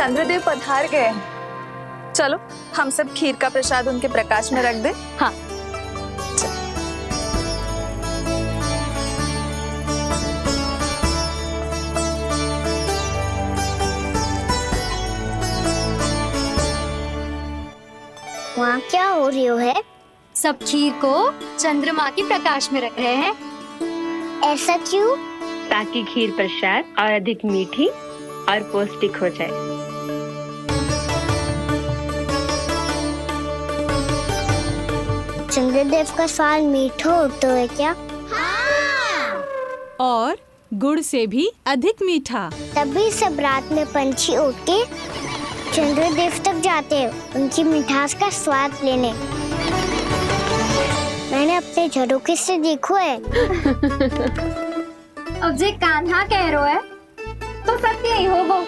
चंद्रदेव पधार गए। चलो हम सब खीर का प्रसाद उनके प्रकाश में रख दे। हाँ। वहाँ क्या हो रही है? सब खीर को चंद्रमा के प्रकाश में रख रहे हैं। ऐसा क्यों? ताकि खीर प्रसाद और अधिक मीठी और पौष्टिक हो जाए। चंद्रदेव का स्वाद मीठा होता है क्या? हाँ। और गुड़ से भी अधिक मीठा। तभी सब रात में पंछी उड़ के चंद्रदेव तक जाते हैं उनकी मिठास का स्वाद लेने। मैंने अपने झरोखे से देखो है। अब जे कान्हा कह रो है तो सत्य ही हो वो।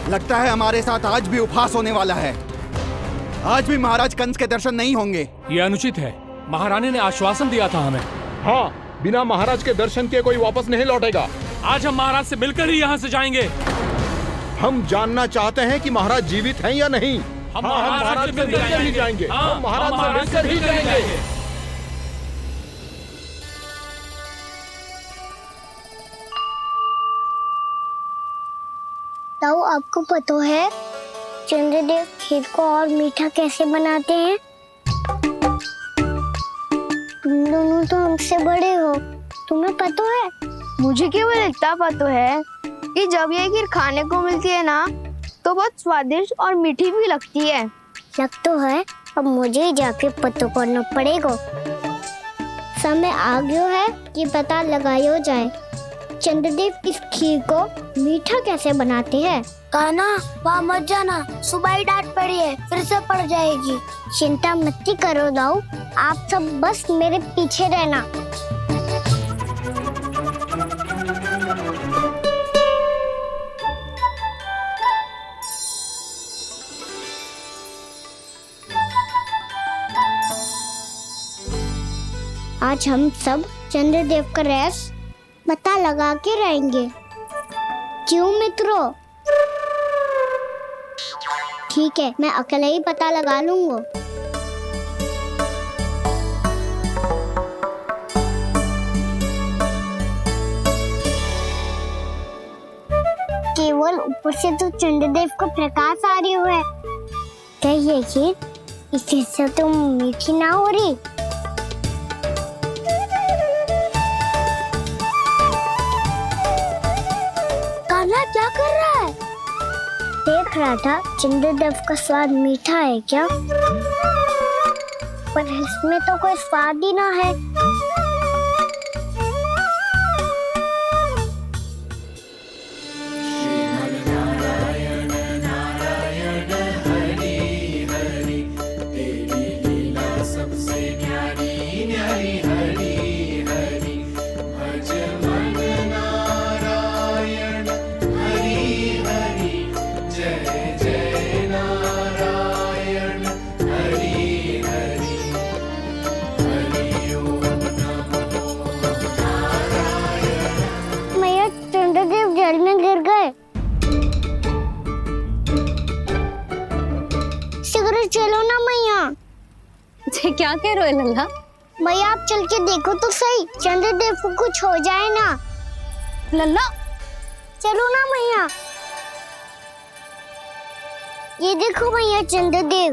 लगता है हमारे साथ आज भी उपहास होने वाला है। आज भी महाराज कंस के दर्शन नहीं होंगे। ये अनुचित है। महारानी ने आश्वासन दिया था हमें। हाँ, बिना महाराज के दर्शन के कोई वापस नहीं लौटेगा। आज हम महाराज से मिलकर ही यहाँ से जाएंगे। हम जानना चाहते हैं कि महाराज जीवित हैं या नहीं। हम महाराज से मिलकर ही जाएंगे। हम महाराज से मिलकर ही जाएंगे। ताऊ, आपको पता है चंद्रदेव खीर को और मीठा कैसे बनाते हैं? तुम दोनों तो हमसे बड़े हो, तुम्हें पता है? मुझे केवल इतना पता है कि जब ये खीर खाने को मिलती है ना तो बहुत स्वादिष्ट और मीठी भी लगती है। लग तो है, अब मुझे ही जाके पता करना पड़ेगा। समय आ गया है कि पता लगाया जाए चंद्रदेव इस खीर को मीठा कैसे बनाते हैं। कान्हा, वहाँ मत जाना, सुबह ही डांट पड़ी है, फिर से पड़ जाएगी। चिंता मत करो दाऊ, आप सब बस मेरे पीछे रहना। आज हम सब चंद्रदेव का रहस्य पता लगा के रहेंगे। क्यों मित्रों? ठीक है, मैं अकेले ही पता लगा लूंगा। केवल ऊपर से तो चंद्रदेव को प्रकाश आ रही है। क्या ये खीर इससे तो मीठी ना हो रही? क्या कर रहा है? देख रहा था चंद्रदेव का स्वाद मीठा है क्या, पर इसमें तो कोई स्वाद ही ना है। चलो ना मैया। क्या कह रहे हो लल्ला? भैया आप चल के देखो तो सही, चंद्रदेव को कुछ हो जाए ना। लल्ला चलो ना मैया। ये देखो भैया चंद्रदेव।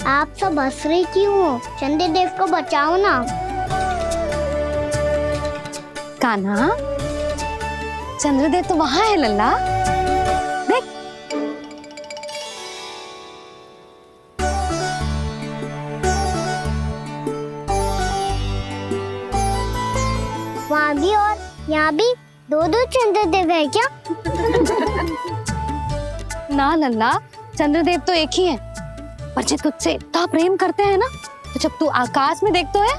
आप सब हंस रही क्यों हो? चंद्रदेव को बचाओ ना। कान्हा, चंद्रदेव तो वहाँ है लल्ला, देख। वहाँ भी और यहाँ भी दो चंद्रदेव है क्या? ना लल्ला, चंद्रदेव तो एक ही है। पर जब तुझसे इतना प्रेम करते हैं ना, तो जब तू आकाश में देखतो है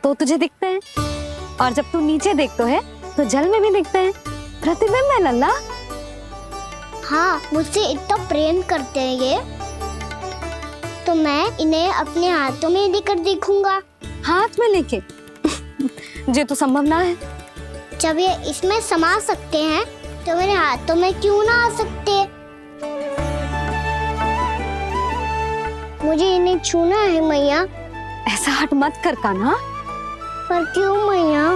तो तुझे दिखते हैं, और जब तू नीचे देखतो है तो जल में भी दिखते हैं। प्रतिबिंब है लल्ला। हाँ, मुझसे इतना प्रेम करते हैं ये, तो मैं इन्हें अपने हाथों में लेकर देखूंगा। हाथ में लेके? ये तो संभव ना है। जब ये इसमें समा सकते हैं तो मेरे हाथों में क्यों ना आ सकते? मुझे इन्हें छूना है मैया। ऐसा हट मत कर कान्हा। पर क्यों मैया?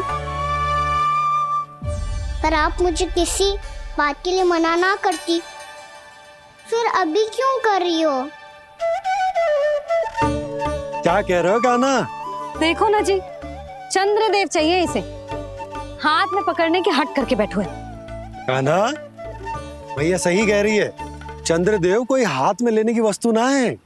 पर आप मुझे किसी बात के लिए मना ना करती, फिर अभी क्यों कर रही हो? क्या कह रहे हो कान्हा? देखो ना जी, चंद्रदेव चाहिए इसे। हाथ में पकड़ने के हट करके बैठो है। कान्हा, भैया सही कह रही है। चंद्रदेव कोई हाथ में लेने की वस्तु ना है।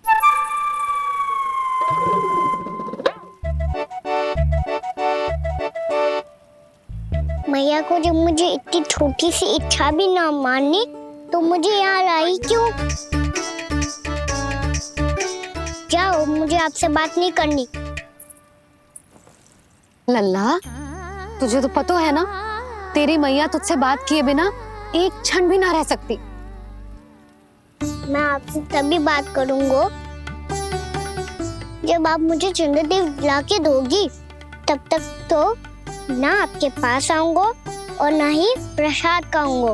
मैया को जब मुझे इतनी छोटी सी इच्छा भी ना माननी, तो मुझे यहाँ लाई क्यों? जाओ, मुझे आपसे बात नहीं करनी। लल्ला, तुझे तो पता है ना, तेरी मैया तुझसे बात किए बिना एक क्षण भी ना रह सकती। मैं आपसे तभी बात करूंगा जब आप मुझे चंद्रदेव ला के दोगी। तब तक तो ना आपके पास आऊंगा और ना ही प्रसाद खाऊंगा।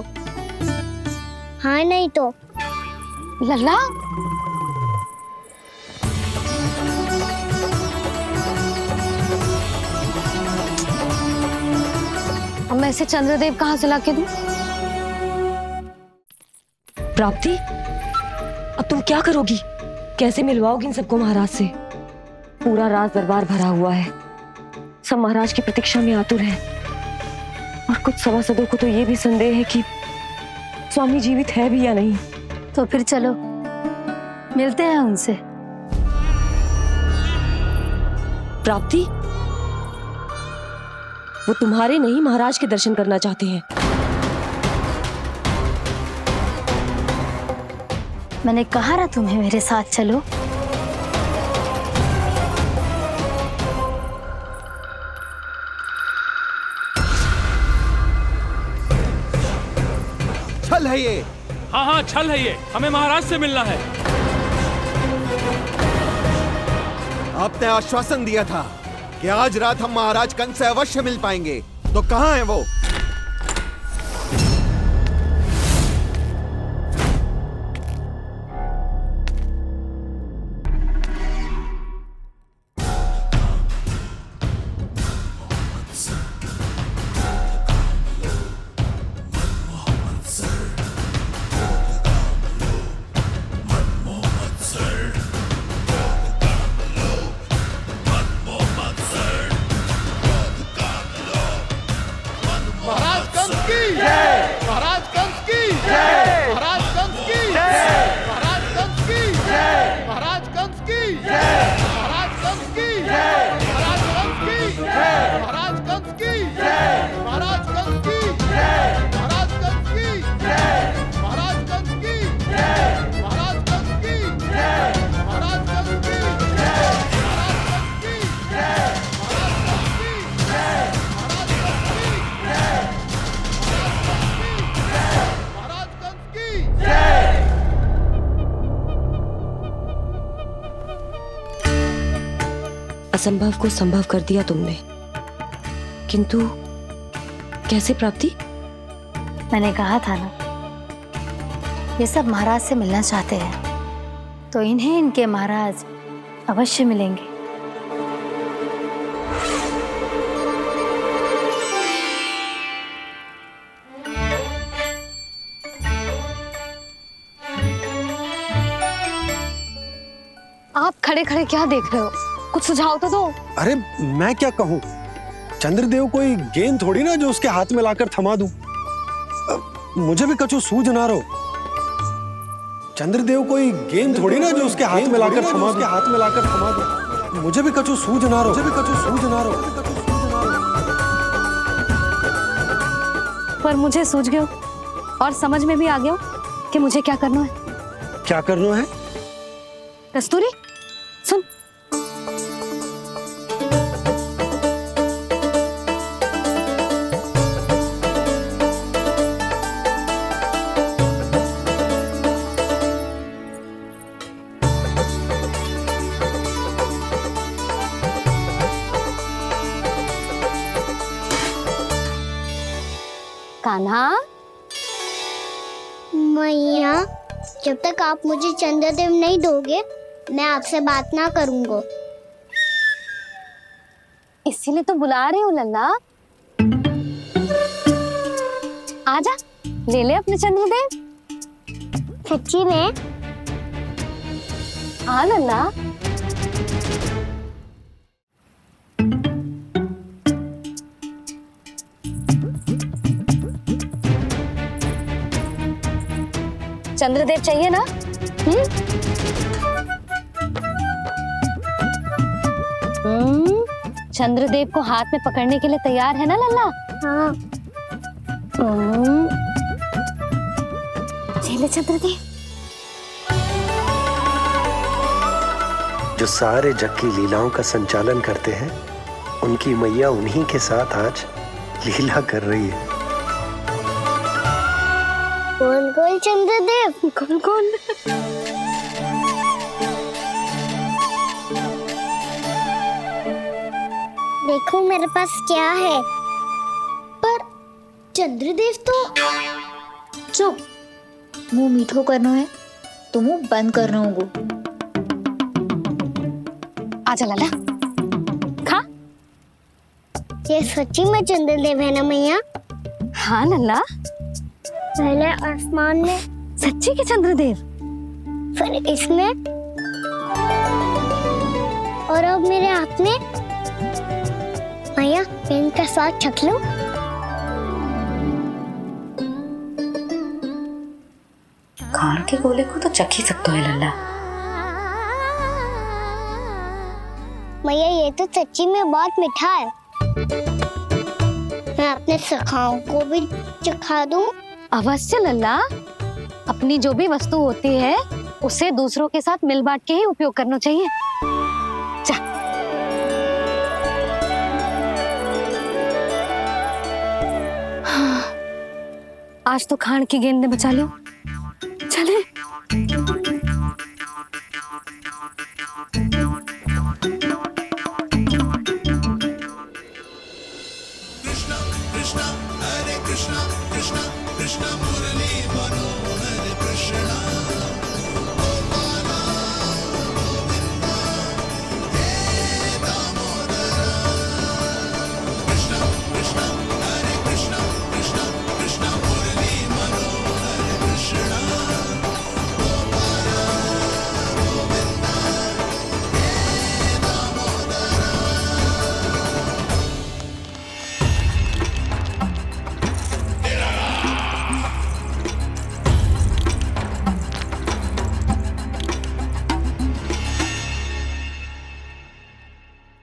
हाँ नहीं तो? लल्ला, अब मैं इसे चंद्रदेव कहाँ से लाके दूं? प्राप्ति, अब तुम क्या करोगी? कैसे मिलवाओगी इन सबको महाराज से? पूरा राज दरबार भरा हुआ है, सब महाराज की प्रतीक्षा में आतुर हैं। और कुछ सभासदों को तो ये भी संदेह है कि स्वामी जीवित है भी या नहीं। तो फिर चलो मिलते हैं उनसे। प्राप्ति, वो तुम्हारे नहीं महाराज के दर्शन करना चाहते हैं। मैंने कहा ना तुम्हें मेरे साथ चलो। छल है ये। हाँ हाँ, छल है ये। हमें महाराज से मिलना है। आपने आश्वासन दिया था कि आज रात हम महाराज कंस से अवश्य मिल पाएंगे, तो कहाँ है वो? असंभव को संभव कर दिया तुमने, किंतु कैसे प्राप्ति? मैंने कहा था ना, ये सब महाराज से मिलना चाहते हैं, तो इन्हें इनके महाराज अवश्य मिलेंगे। आप खड़े खड़े क्या देख रहे हो? कुछ सुझाव तो दो। अरे मैं क्या कहूँ, चंद्रदेव कोई गेंद थोड़ी ना जो उसके हाथ में लाकर थमा दूं। मुझे भी कछु सूझ ना रहो। चंद्रदेव कोई गेंद थोड़ी ना जो उसके हाथ में लाकर थमा दूं। मुझे भी कछु सूझ ना रहो। पर मुझे सूझ गयो और समझ में भी आ गयो कि मुझे क्या करना है। क्या करना है? कस्तूरी सुन, कान्हा। मैया, जब तक आप मुझे चंद्रदेव नहीं दोगे मैं आपसे बात ना करूंगा। इसीलिए तो बुला रही हूँ लल्ला। आजा, ले ले अपने चंद्रदेव। सच्ची में? हाँ लल्ला। चंद्रदेव चाहिए ना? चंद्रदेव को हाथ में पकड़ने के लिए तैयार है ना लल्ला? हाँ। ले चंद्रदेव। जो सारे जग की लीलाओं का संचालन करते हैं, उनकी मैया उन्हीं के साथ आज लीला कर रही है। गोल गोल चंद्रदेव, गोल गोल। देखो मेरे पास क्या है। पर चंद्रदेव तो चुप, मुंह मीठो करना है तो मुंह बंद करना होगा। आजा लल्ला, खा। ये सच्ची में चंद्रदेव है ना मैया? हाँ लल्ला, पहले आसमान में, सच्ची के चंद्रदेव। फिर इसमें, और अब मेरे हाथ में। मैया, मैं इनका स्वाद चख लूं? खान के गोले को तो चख ही सकते है लल्ला। मैया, ये तो सच्ची में बहुत मीठा है। मैं अपने सखाओं को भी चखा दूं? अवश्य लल्ला, अपनी जो भी वस्तु होती है उसे दूसरों के साथ मिल बांट के ही उपयोग करना चाहिए। जा। आज तो खान की गेंद ने बचा लो। चले।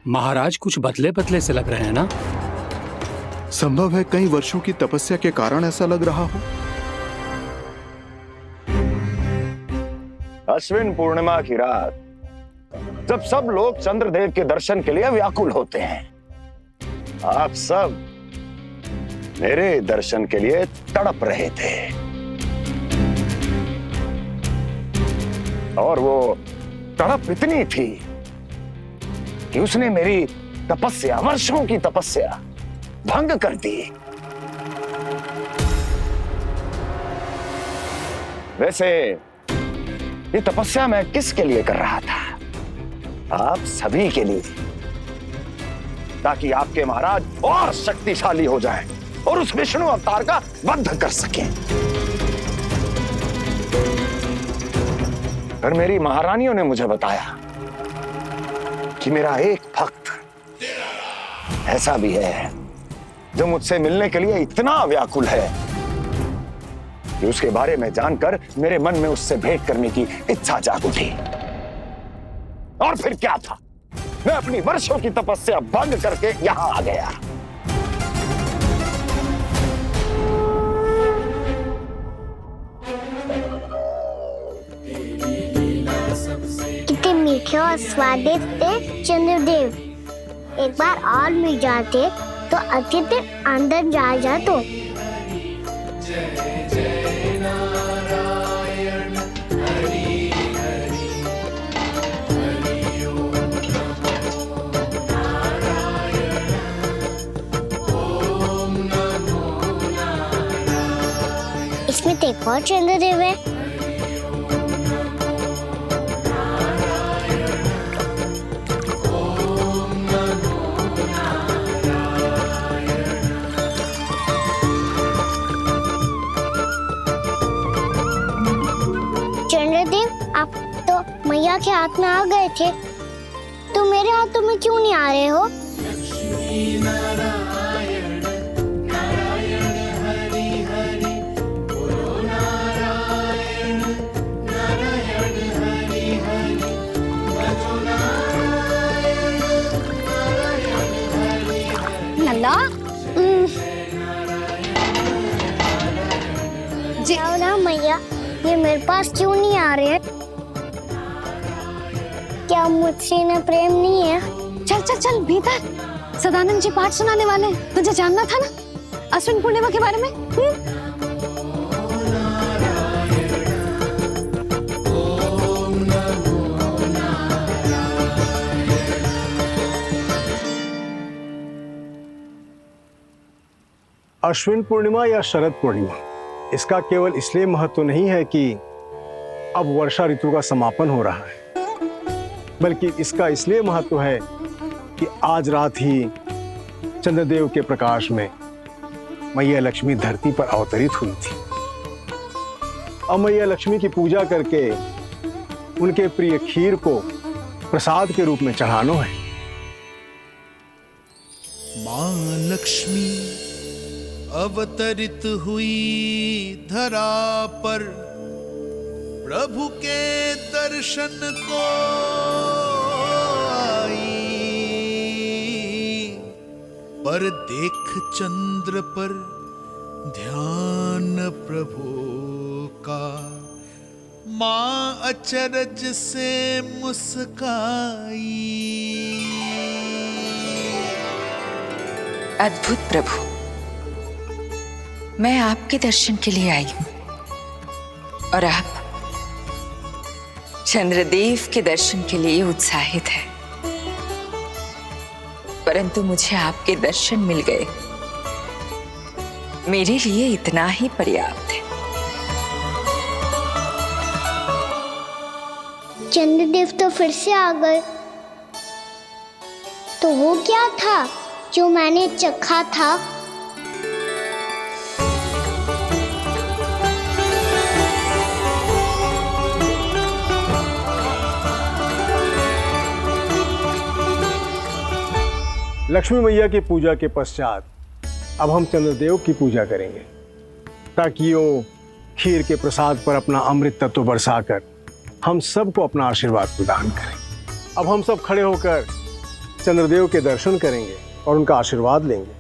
महाराज कुछ बदले बदले से लग रहे हैं ना? संभव है कई वर्षों की तपस्या के कारण ऐसा लग रहा हो। अश्विन पूर्णिमा की रात, जब सब लोग चंद्रदेव के दर्शन के लिए व्याकुल होते हैं, आप सब मेरे दर्शन के लिए तड़प रहे थे। और वो तड़प इतनी थी कि उसने मेरी तपस्या, वर्षों की तपस्या भंग कर दी। वैसे ये तपस्या मैं किसके लिए कर रहा था? आप सभी के लिए, ताकि आपके महाराज और शक्तिशाली हो जाएं और उस विष्णु अवतार का वध कर सकें। पर मेरी महारानियों ने मुझे बताया कि मेरा एक भक्त ऐसा भी है जो मुझसे मिलने के लिए इतना व्याकुल है कि उसके बारे में जानकर मेरे मन में उससे भेंट करने की इच्छा जाग उठी। और फिर क्या था, मैं अपनी वर्षों की तपस्या भंग करके यहां आ गया। मीठे और स्वादिष्ट थे चंद्रदेव। एक बार और मिल जाते तो अच्छे दिन अंदर जा जातो। इसमें तो एक और चंद्रदेव है। चंद्रदेव, आप तो मैया के हाथ में आ गए थे, तो मेरे हाथों में क्यों नहीं आ रहे हो? नल्ला जी ना मैया, ये मेरे पास क्यों नहीं आ रहे हैं? क्या मुझसे इन्हें प्रेम नहीं है? चल चल चल भीतर, सदानंद जी पाठ सुनाने वाले हैं। तुझे जानना था ना अश्विन पूर्णिमा के बारे में? अश्विन पूर्णिमा या शरद पूर्णिमा, इसका केवल इसलिए महत्व नहीं है कि अब वर्षा ऋतु का समापन हो रहा है, बल्कि इसका इसलिए महत्व है कि आज रात ही चंद्रदेव के प्रकाश में मैया लक्ष्मी धरती पर अवतरित हुई थी। अब मैया लक्ष्मी की पूजा करके उनके प्रिय खीर को प्रसाद के रूप में चढ़ाना है। मां लक्ष्मी अवतरित हुई धरा पर, प्रभु के दर्शन को आई, पर देख चंद्र पर ध्यान प्रभु का, मां अचरज से मुस्काई। अद्भुत प्रभु, मैं आपके दर्शन के लिए आई हूं और आप चंद्रदेव के दर्शन के लिए उत्साहित है, परंतु मुझे आपके दर्शन मिल गए, मेरे लिए इतना ही पर्याप्त है। चंद्रदेव तो फिर से आ गए, तो वो क्या था जो मैंने चखा था? लक्ष्मी मैया की पूजा के पश्चात अब हम चंद्रदेव की पूजा करेंगे, ताकि वो खीर के प्रसाद पर अपना अमृत तत्व बरसाकर हम सबको अपना आशीर्वाद प्रदान करें। अब हम सब खड़े होकर चंद्रदेव के दर्शन करेंगे और उनका आशीर्वाद लेंगे।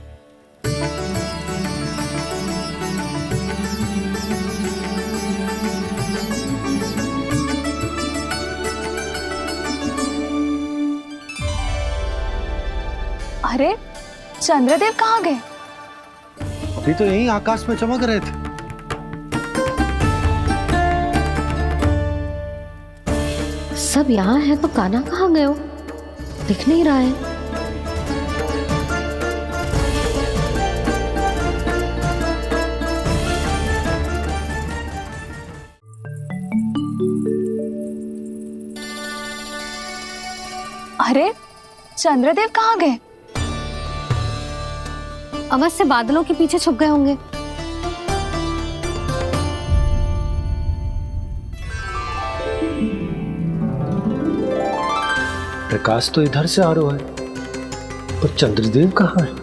अरे चंद्रदेव कहाँ गए? अभी तो यहीं आकाश में चमक रहे थे। सब यहाँ है तो कान्हा कहाँ गए हो? दिख नहीं रहा है। अरे चंद्रदेव कहाँ गए? अवश्य बादलों के पीछे छुप गए होंगे। प्रकाश तो इधर से आ रहा है, पर चंद्रदेव कहाँ है?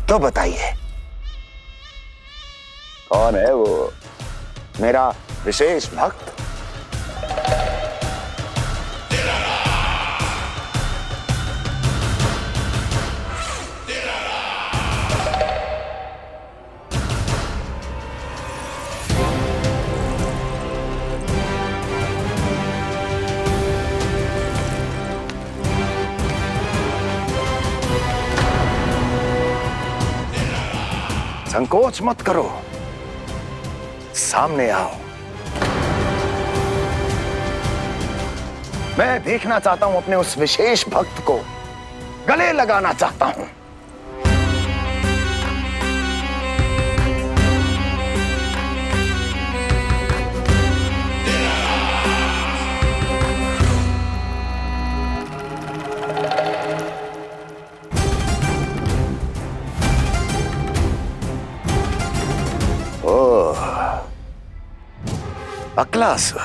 तो बताइए कौन है वो मेरा विशेष भक्त? संकोच मत करो, सामने आओ। मैं देखना चाहता हूं अपने उस विशेष भक्त को, गले लगाना चाहता हूं। अक्लासुर,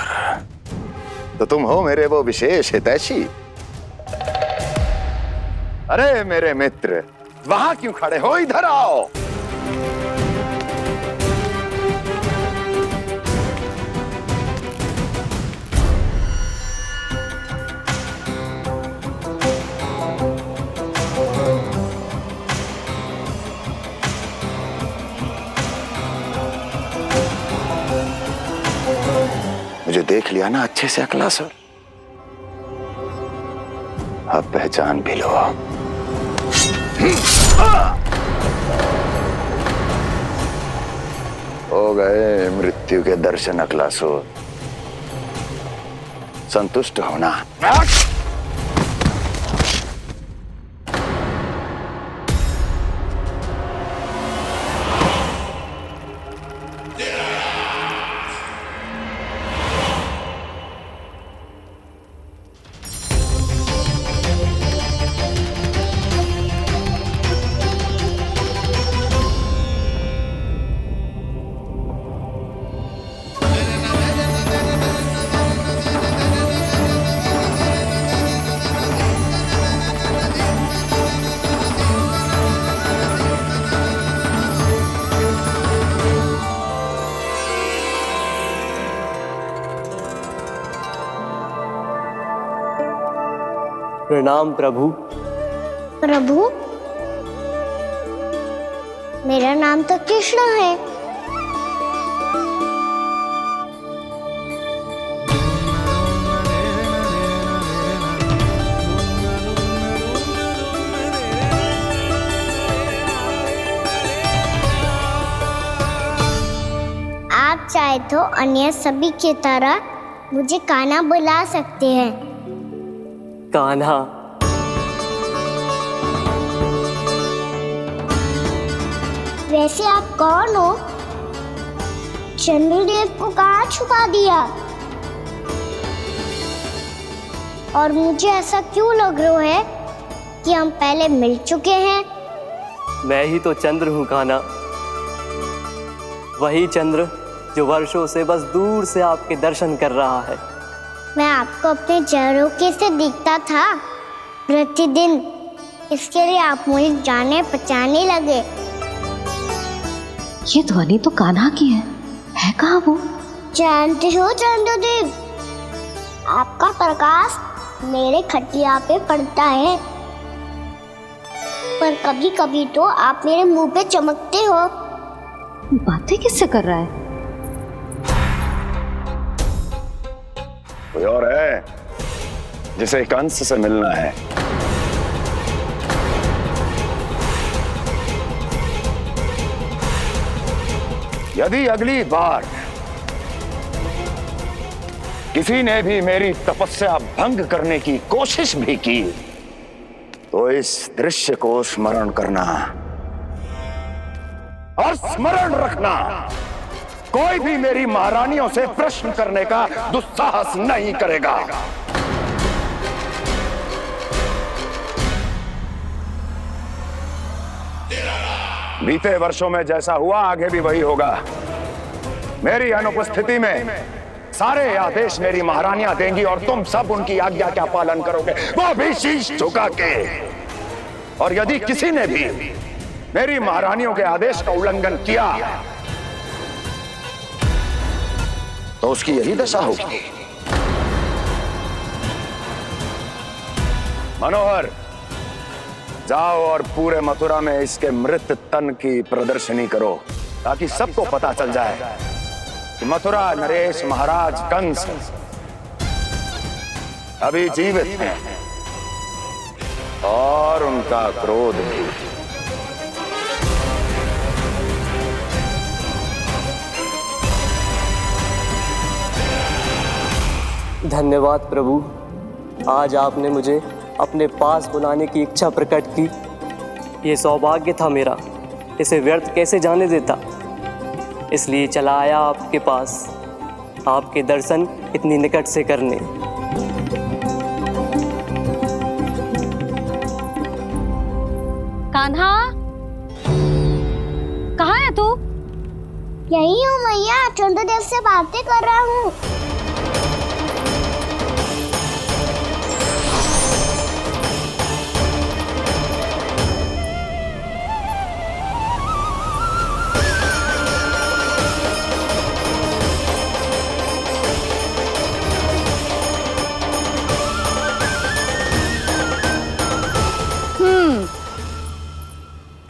तो तुम हो मेरे वो विशेष हितैषी। अरे मेरे मित्र, वहां क्यों खड़े हो, इधर आओ। मुझे देख लिया ना अच्छे से अक्लासुर, अब पहचान भी लो। हो गए मृत्यु के दर्शन अक्लासुर, संतुष्ट होना। प्रणाम प्रभु। प्रभु, मेरा नाम तो कृष्ण है। आप चाहे तो अन्य सभी की तरह मुझे कान्हा बुला सकते हैं। कान्हा? वैसे आप कौन हो? चंद्रदेव को कहाँ छुपा दिया? और मुझे ऐसा क्यों लग रहा है कि हम पहले मिल चुके हैं? मैं ही तो चंद्र हूँ कान्हा, वही चंद्र जो वर्षों से बस दूर से आपके दर्शन कर रहा है। मैं आपको अपने झरोखे से दिखता था प्रतिदिन, इसके लिए आप मुझे जाने पहचाने लगे। ये ध्वनि तो कान्हा की है कहाँ वो? जानते हो चंद्रदेव, आपका प्रकाश मेरे खटिया पे पड़ता है, पर कभी कभी तो आप मेरे मुंह पे चमकते हो। बातें किससे कर रहा है? कोई और है जिसे कंस से मिलना है? यदि अगली बार किसी ने भी मेरी तपस्या भंग करने की कोशिश भी की तो इस दृश्य को स्मरण करना और स्मरण रखना, कोई भी मेरी महारानियों से प्रश्न करने का दुस्साहस नहीं करेगा। बीते वर्षों में जैसा हुआ आगे भी वही होगा। मेरी अनुपस्थिति में सारे आदेश मेरी महारानियां देंगी और तुम सब उनकी आज्ञा का पालन करोगे, वो भी शीश झुका के। और यदि किसी ने भी मेरी महारानियों के आदेश का उल्लंघन किया तो उसकी यही दशा होगी। मनोहर, जाओ और पूरे मथुरा में इसके मृत तन की प्रदर्शनी करो ताकि सबको पता चल जाए कि मथुरा नरेश महाराज कंस अभी जीवित हैं और उनका क्रोध भी। धन्यवाद प्रभु, आज आपने मुझे अपने पास बुलाने की इच्छा प्रकट की। ये सौभाग्य था मेरा, इसे व्यर्थ कैसे जाने देता। इसलिए चला आया आपके पास, आपके दर्शन इतनी निकट से करने। कान्हा, कहाँ है तू? यही हूँ मैया, चंद्रदेव से बातें कर रहा हूँ।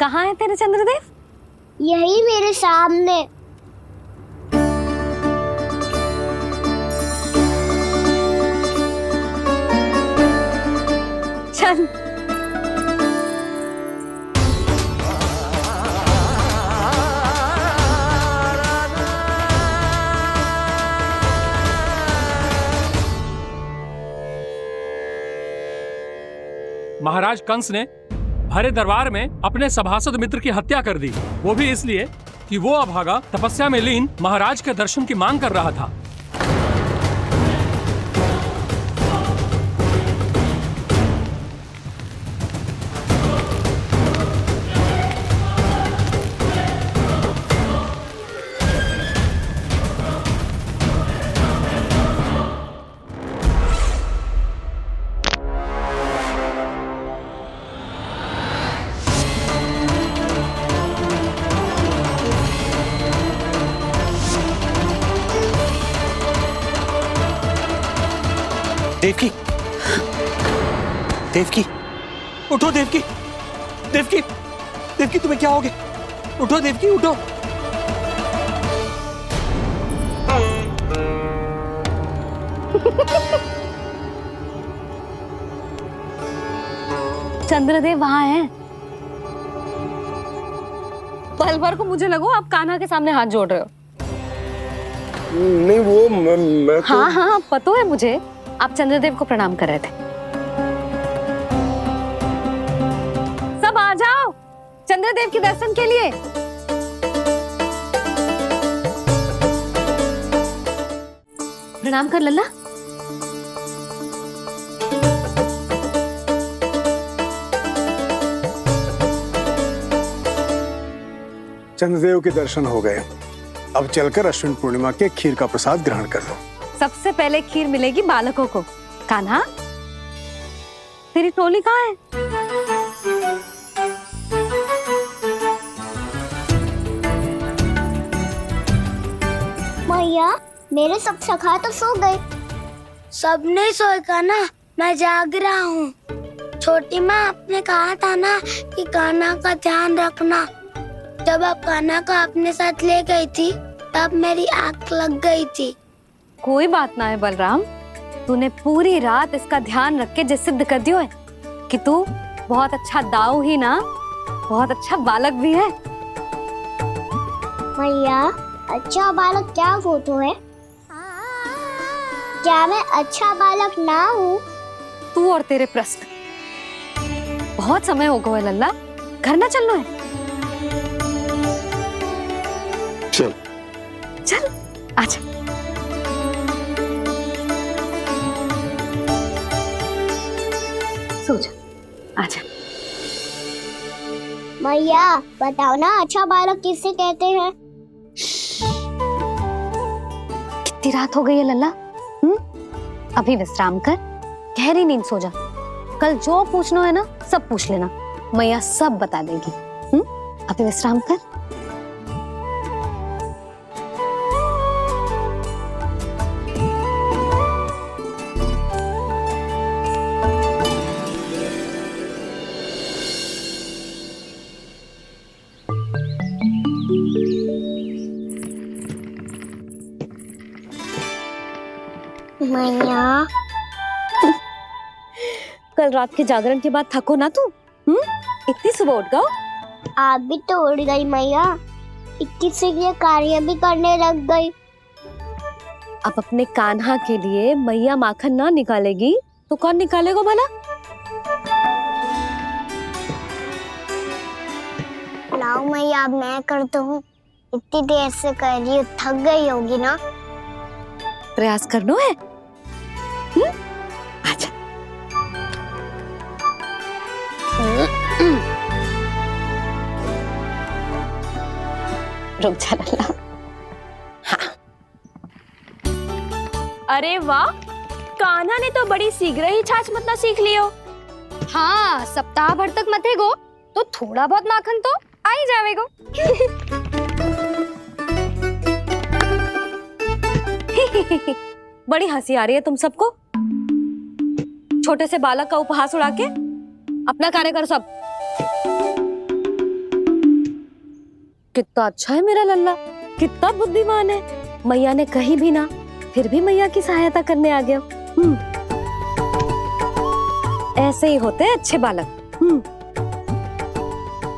कहाँ है तेरे चंद्रदेव? यही मेरे सामने। चल। महाराज कंस ने भरे दरबार में अपने सभासद मित्र की हत्या कर दी, वो भी इसलिए कि वो अभागा तपस्या में लीन महाराज के दर्शन की मांग कर रहा था। देवकी, देवकी, उठो देवकी, देवकी, देवकी तुम्हें क्या हो गया? उठो देवकी, उठो। चंद्रदेव वहाँ हैं। पल भर को मुझे लगो आप कान्हा के सामने हाथ जोड़ रहे हो। नहीं वो मैं तो... हाँ हाँ पता है मुझे, आप चंद्रदेव को प्रणाम कर रहे थे। सब आ जाओ चंद्रदेव के दर्शन के लिए। प्रणाम कर लल्ला। चंद्रदेव के दर्शन हो गए, अब चलकर अश्विन पूर्णिमा के खीर का प्रसाद ग्रहण कर लो। सबसे पहले खीर मिलेगी बालकों को। कान्हा, तेरी टोली कहाँ है? मैया, मेरे सब सखा तो सो गए। सब नहीं सोए का ना, मैं जाग रहा हूँ। छोटी माँ आपने कहा था ना कि कान्हा का ध्यान रखना। जब आप कान्हा को अपने साथ ले गई थी तब मेरी आंख लग गई थी। कोई बात ना है बलराम, तूने पूरी रात इसका ध्यान रख के जे सिद्ध कर दियो है कि तू बहुत अच्छा दाऊ ही ना, बहुत अच्छा बालक भी है। मैया, अच्छा बालक क्या फोटो है? क्या मैं अच्छा बालक ना हूँ? तू और तेरे प्रश्न। बहुत समय हो गया लल्ला, घर ना चलना है? चल चल आजा। सो जा, आजा। मैया बताओ ना, अच्छा बालक किससे कहते हैं? कितनी रात हो गई है लल्ला? अभी विश्राम कर, गहरी नींद सो जा। कल जो पूछना है ना सब पूछ लेना, मैया सब बता देगी। अभी विश्राम कर। मैया, कल रात के जागरण के बाद थको ना तू? इतनी सुबह उठ गओ? आप भी तो उड़ गई मैया, 21 से ये कार्य भी करने लग गई। अब अपने कान्हा के लिए मैया माखन ना निकालेगी तो कौन निकालेगा भला? लाओ मैया, अब मैं करता हूँ। इतनी देर से कर रही हूँ, थक गई होगी ना। प्रयास करना है। अच्छा। रुक जा लल्ला। अरे वाह, कान्हा ने तो बड़ी शीघ्र ही छाछ मतना सीख लियो। हाँ, सप्ताह भर तक मतेगो तो थोड़ा बहुत माखन तो आ ही जावेगो। बड़ी हंसी आ रही है तुम सबको। छोटे से बालक का उपहास उड़ा के अपना कार्य करो सब। कितना अच्छा है मेरा लल्ला, कितना बुद्धिमान है। मैया ने कही भी ना, फिर भी मैया की सहायता करने आ गया। ऐसे ही होते हैं अच्छे बालक।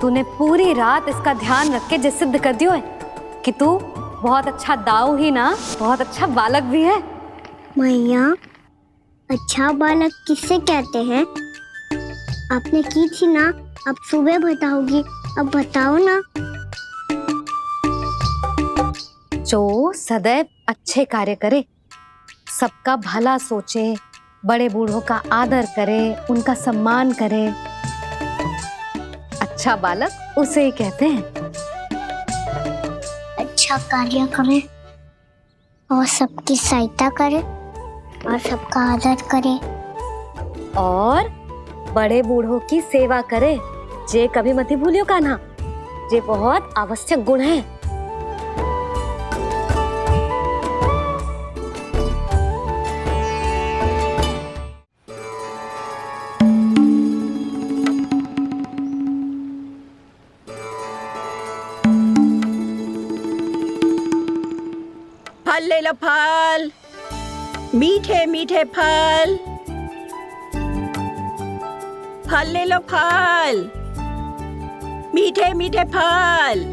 तूने पूरी रात इसका ध्यान रख के जो सिद्ध कर दियो है कि तू बहुत अच्छा दाऊ ही ना, बहुत अच्छा बालक भी है। मैया, अच्छा बालक किससे कहते हैं? आपने की थी ना, अब सुबह बताओगी। अब बताओ ना। जो सदैव अच्छे कार्य करे, सबका भला सोचे, बड़े बूढ़ों का आदर करे, उनका सम्मान करे, अच्छा बालक उसे ही कहते हैं। अच्छा कार्य करे और सबकी सहायता करे और सबका आदर करे और बड़े बूढ़ों की सेवा करे। जे कभी मत भूलियो कान्हा, जे बहुत आवश्यक गुण है। फल ले लो, फल, मीठे मीठे फल। फल ले लो, फल, मीठे मीठे फल।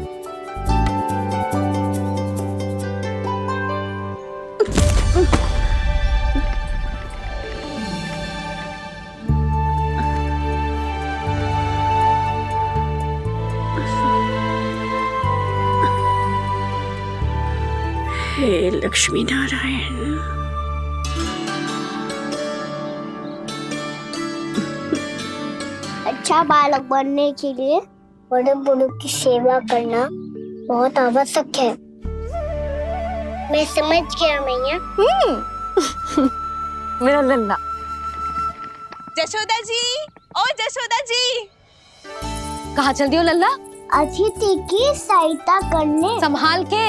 हे लक्ष्मी नारायण। अच्छा बालक बनने के लिए बड़े बूढ़ों की सेवा करना बहुत आवश्यक है। मैं समझ गया मैया। मेरा लल्ला। जशोदा जी, ओ जशोदा जी। कहाँ चल दियो लल्ला? अतिथि की सहायता करने। संभाल के।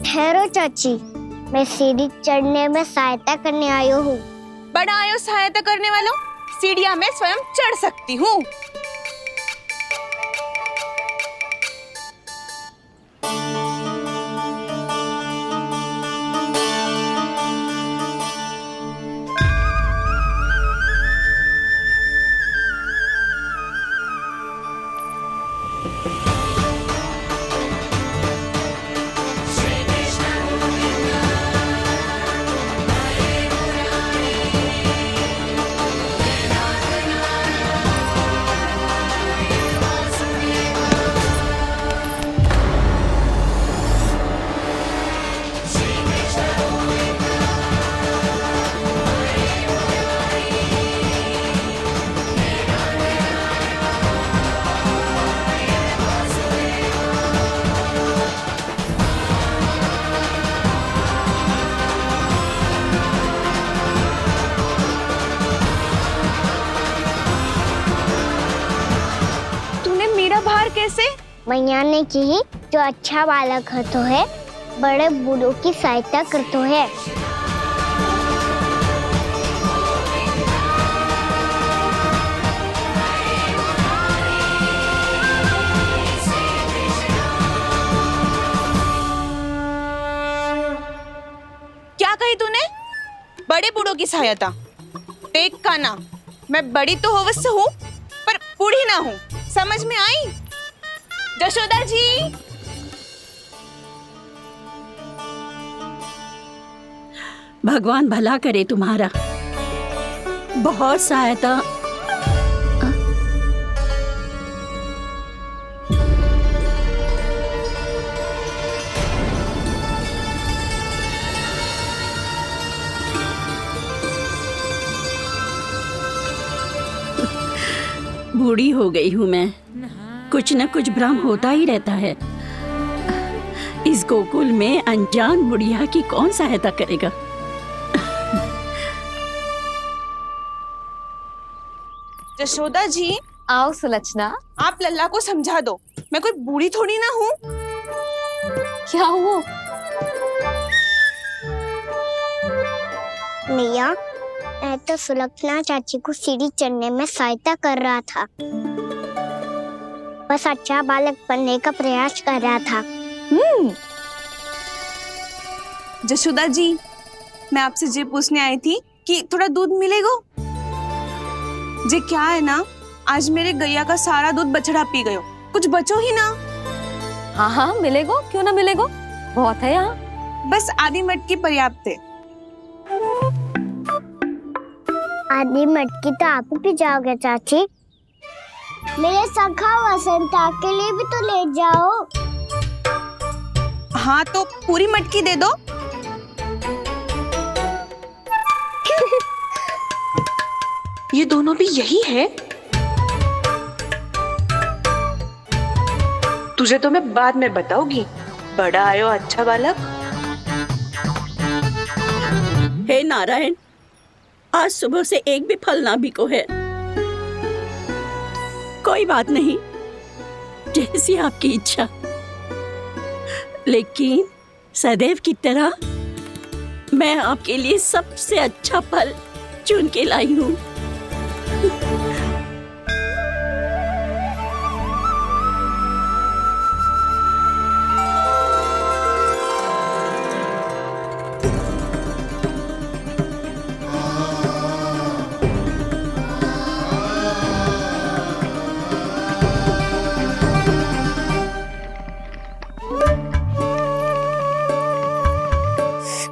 ठहरो चाची, मैं सीढ़ी चढ़ने में सहायता करने आई हूँ। बड़ा आयो सहायता करने वालों, सीढ़ियाँ मैं स्वयं चढ़ सकती हूँ। कैसे? मैया ने की जो अच्छा बालक होतो है, बड़े बूढ़ों की सहायता करतो है। क्या कही तूने? बड़े बूढ़ों की सहायता? देख कान्हा, मैं बड़ी तो अवश्य हूँ पर बूढ़ी ना हूँ। समझ में आई? जशोदा जी। भगवान भला करे तुम्हारा। बहुत सहायता। बूढ़ी हो गई हूँ मैं, कुछ न कुछ भ्रम होता ही रहता है। इस गोकुल में अनजान बुढ़िया की कौन सहायता करेगा? जशोदा जी। आओ सुलक्षणा। आप लल्ला को समझा दो, मैं कोई बूढ़ी थोड़ी ना हूँ। क्या हुआ? मैया, मैं तो सुलक्षणा चाची को सीढ़ी चढ़ने में सहायता कर रहा था। बस अच्छा बालक बनने का प्रयास कर रहा था। जशोदा जी, मैं आपसे ये पूछने आई थी कि थोड़ा दूध मिलेगा? जे क्या है ना, आज मेरे गैया का सारा दूध बछड़ा पी गयो, कुछ बचो ही ना। हाँ हाँ मिलेगा, क्यों ना मिलेगा, बहुत है यहाँ। बस आधी मटकी पर्याप्त है। आधी मटकी तो आप ही पी जाओगे चाची। मेरे सखा वसंता के लिए भी तो ले जाओ। हाँ तो पूरी मटकी दे दो। ये दोनों भी यही है? तुझे तो मैं बाद में बताऊंगी। बड़ा आयो अच्छा बालक। हे नारायण, आज सुबह से एक भी फल ना बिको है। कोई बात नहीं, जैसी आपकी इच्छा। लेकिन सदैव की तरह मैं आपके लिए सबसे अच्छा फल चुन के लाई हूँ।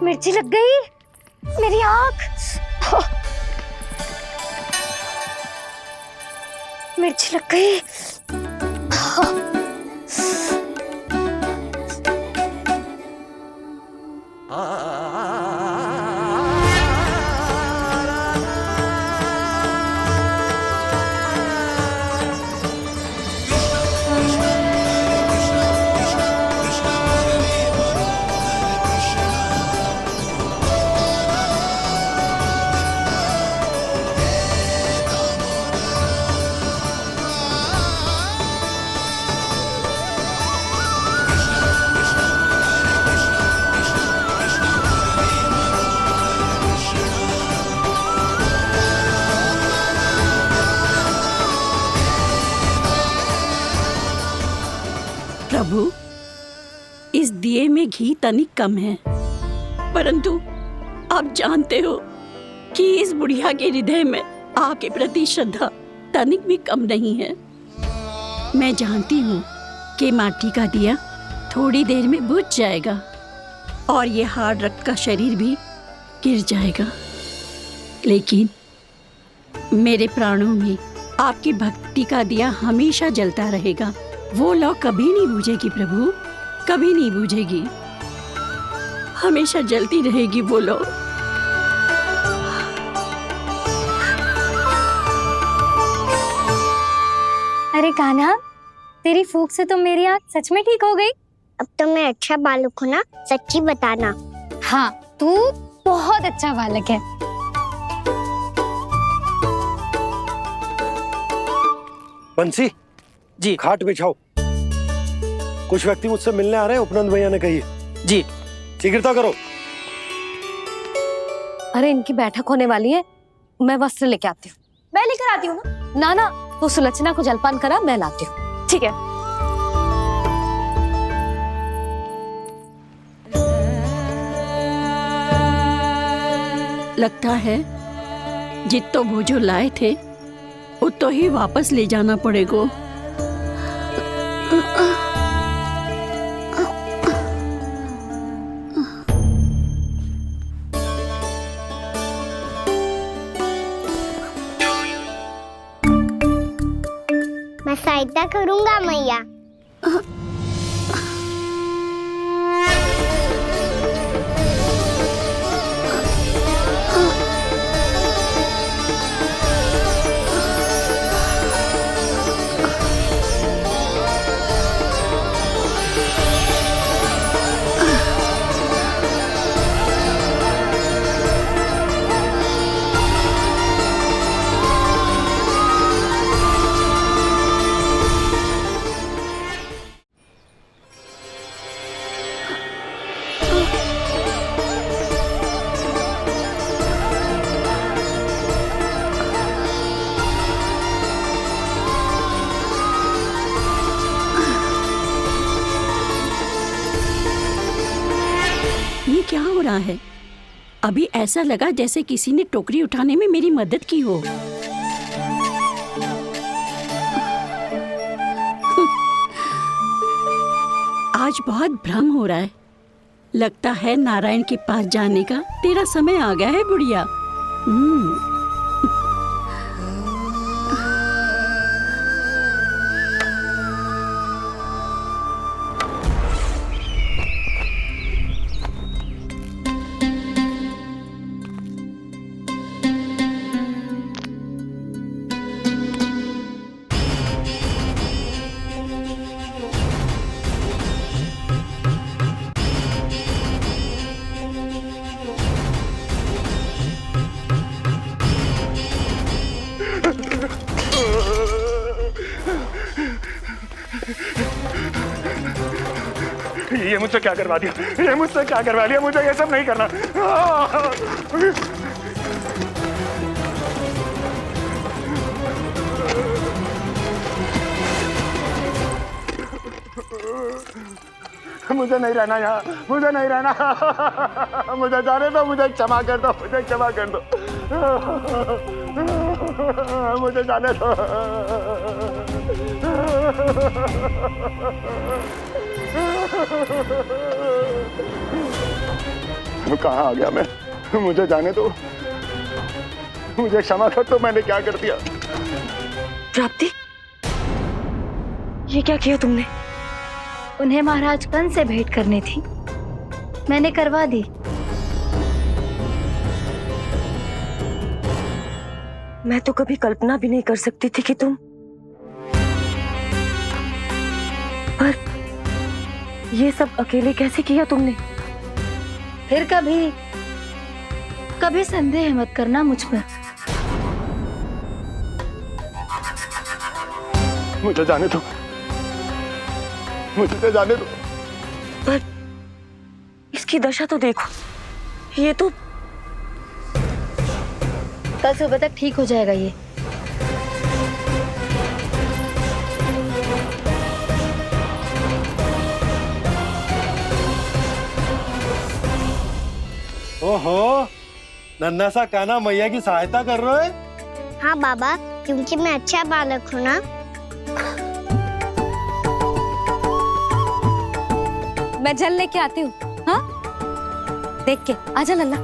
मिर्ची लग गई मेरी आँख। मिर्ची लग गई। प्रभु, इस दिए में घी तनिक कम है, परंतु आप जानते हो कि इस बुढ़िया के हृदय में आपके प्रति श्रद्धा तनिक भी कम नहीं है। मैं जानती हूँ कि माटी का दिया थोड़ी देर में बुझ जाएगा और ये हार्ड रक्त का शरीर भी गिर जाएगा, लेकिन मेरे प्राणों में आपकी भक्ति का दिया हमेशा जलता रहेगा। वो लौ कभी नहीं बुझेगी प्रभु, कभी नहीं बुझेगी, हमेशा जलती रहेगी वो लौ। अरे कान्हा, तेरी फूंक से तो मेरी आँख सच में ठीक हो गई। अब तो मैं अच्छा बालक हूँ ना, सच्ची बताना। हाँ, तू बहुत अच्छा बालक है। बंसी जी, खाट बिछाओ। कुछ व्यक्ति मुझसे मिलने आ रहे हैं, उपनंद भैया ने कही है। जी। शीघ्रता करो। अरे इनकी बैठक होने वाली है, मैं वस्त्र लेके आती हूँ। मैं लेकर आती हूँ ना। ना ना, तू सुलक्षणा को जलपान करा, मैं लाती हूँ। ठीक है। लगता है जितो भोजो लाए थे उतो ही वापस ले जाना पड़ेगा। सहायता करूंगा मैया। ये क्या हो रहा है? अभी ऐसा लगा जैसे किसी ने टोकरी उठाने में मेरी मदद की हो। आज बहुत भ्रम हो रहा है। लगता है नारायण के पास जाने का तेरा समय आ गया है बुढ़िया। ये मुझसे क्या करवा दिया? ये मुझसे क्या करवा दिया? मुझे ये सब नहीं करना। मुझे नहीं रहना यहाँ, मुझे नहीं रहना। मुझे जाने दो, मुझे क्षमा कर दो, मुझे क्षमा कर दो, मुझे जाने दो। कहाँ आ गया मैं? मुझे जाने दो, मुझे क्षमा कर दो। मैंने क्या कर दिया? प्राप्ति, ये क्या किया तुमने? उन्हें महाराज कंस से भेंट करनी थी, मैंने करवा दी। मैं तो कभी कल्पना भी नहीं कर सकती थी कि तुम, पर ये सब अकेले कैसे किया तुमने? फिर कभी संदेह मत करना मुझ पर। मुझे जाने दो, मुझे जाने दो। पर इसकी दशा तो देखो, ये तो कल सुबह तक ठीक हो जाएगा ये। ओहो, नन्हा सा कान्हा मैया की सहायता कर रहे हो? हाँ बाबा, क्योंकि मैं अच्छा बालक हूँ ना। मैं जल लेके आती हूँ। हाँ, देख के आजा लल्ला।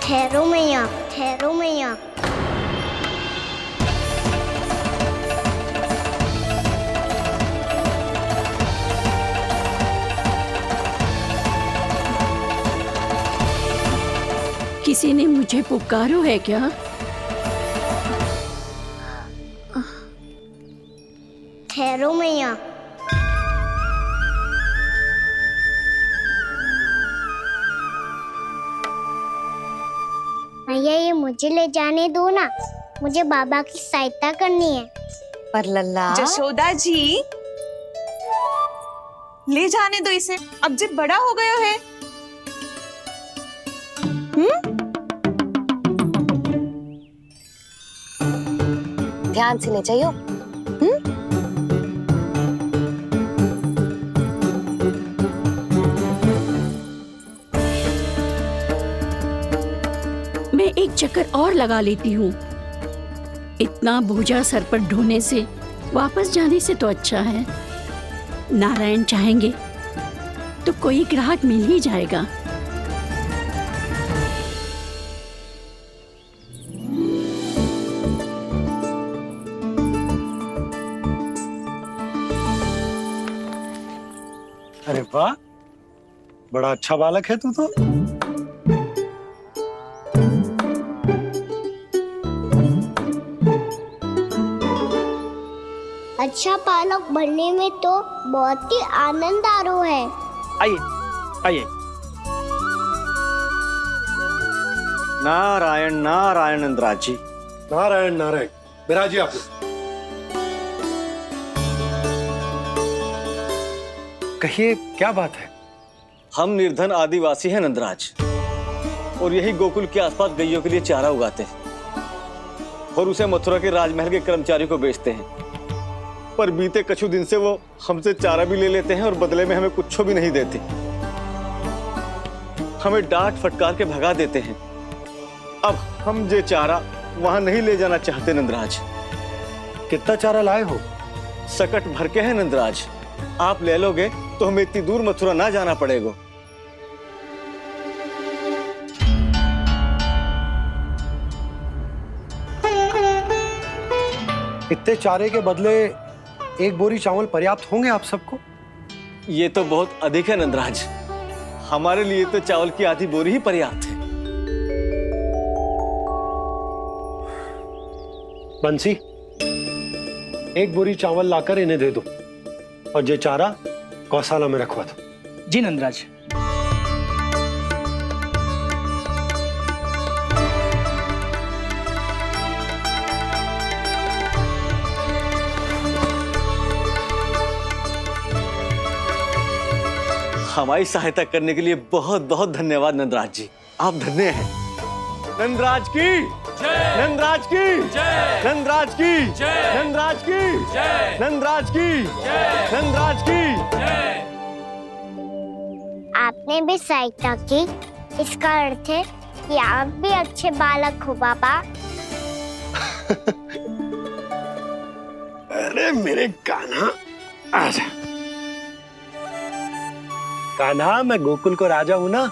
ठहरो मैया, ठहरो मैया। किसी ने मुझे पुकारो है क्या? ठहरो मैया। मैया, ये मुझे ले जाने दो ना, मुझे बाबा की सहायता करनी है। पर लल्ला। जशोदा जी, ले जाने दो इसे, अब जब बड़ा हो गया है। ध्यान से ले जाइयो। मैं एक चक्कर और लगा लेती हूँ। इतना बोझा सर पर ढोने से वापस जाने से तो अच्छा है नारायण चाहेंगे तो कोई ग्राहक मिल ही जाएगा। अरे वाह, बड़ा अच्छा बालक है तू तो। अच्छा बालक बनने में तो बहुत ही आनंद आ रहा है। आइए आइए। नारायण नारायण नंदराज जी। नारायण नारायण। बिराजिए आप। कहिए क्या बात है? हम निर्धन आदिवासी हैं नंदराज, और यही गोकुल के आसपास गैयों के लिए चारा उगाते हैं और उसे मथुरा के राजमहल के कर्मचारियों को बेचते हैं। पर बीते कुछ दिन से वो हमसे चारा भी ले लेते हैं और बदले में हमें कुछ भी नहीं देते। हमें डांट फटकार के भगा देते हैं। अब हम ये चारा वहां नहीं ले जाना चाहते नंदराज। कितना चारा लाए हो? सकट भर के है नंदराज। आप ले लोगे तो हमें इतनी दूर मथुरा ना जाना पड़ेगा। इतने चारे के बदले एक बोरी चावल पर्याप्त होंगे आप सबको? ये तो बहुत अधिक है नंदराज। हमारे लिए तो चावल की आधी बोरी ही पर्याप्त है। बंसी, एक बोरी चावल लाकर इन्हें दे दो और ये चारा गौशाला में रखवा दो। जी नंदराज। हमारी सहायता करने के लिए बहुत बहुत धन्यवाद नंदराज जी। आप धन्य हैं। नंदराज की जय, नंदराज की जय, नंदराज की जय, नंदराज की जय, नंदराज की जय, नंदराज की जय। आपने भी सहायता की, इसका अर्थ है कि आप भी अच्छे बालक हो बाबा। अरे मेरे कान्हा, आजा। कान्हा, मैं गोकुल को राजा हूं ना,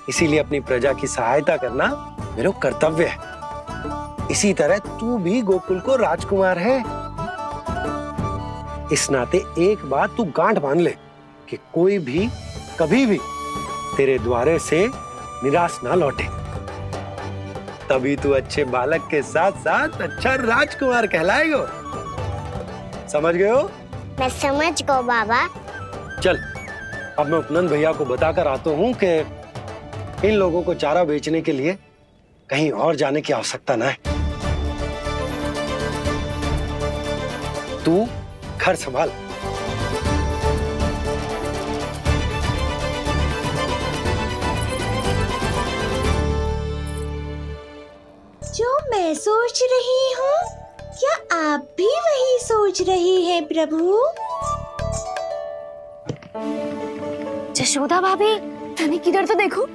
इसीलिए अपनी प्रजा की सहायता करना मेरा कर्तव्य है। इसी तरह तू भी गोकुल को राजकुमार है। इस नाते एक बात तू गांठ बांध ले कि कोई भी कभी भी तेरे द्वारे से निराश ना लौटे। तभी तू अच्छे बालक के साथ साथ अच्छा राजकुमार कहलाएगा। समझ गए हो? मैं समझ गया बाबा। चल, अब मैं उपनंद भैया को बताकर आता हूँ कि इन लोगों को चारा बेचने के लिए कहीं और जाने की आवश्यकता ना है। तू घर संभाल। जो मैं सोच रही हूँ, क्या आप भी वही सोच रही हैं प्रभु? यशोदा भाभी, तनिक इधर तो देखो।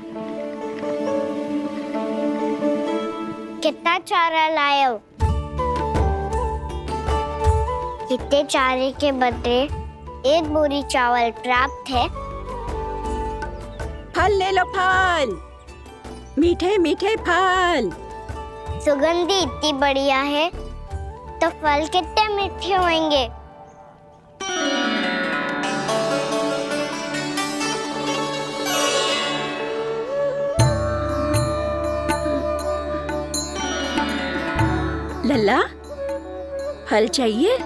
कितना चारा लाए हो? कितने चारे के बदले एक बोरी चावल प्राप्त है। फल ले लो, फल, मीठे मीठे फल। सुगंधी इतनी बढ़िया है तो फल कितने मीठे होंगे। लल्ला, फल चाहिए?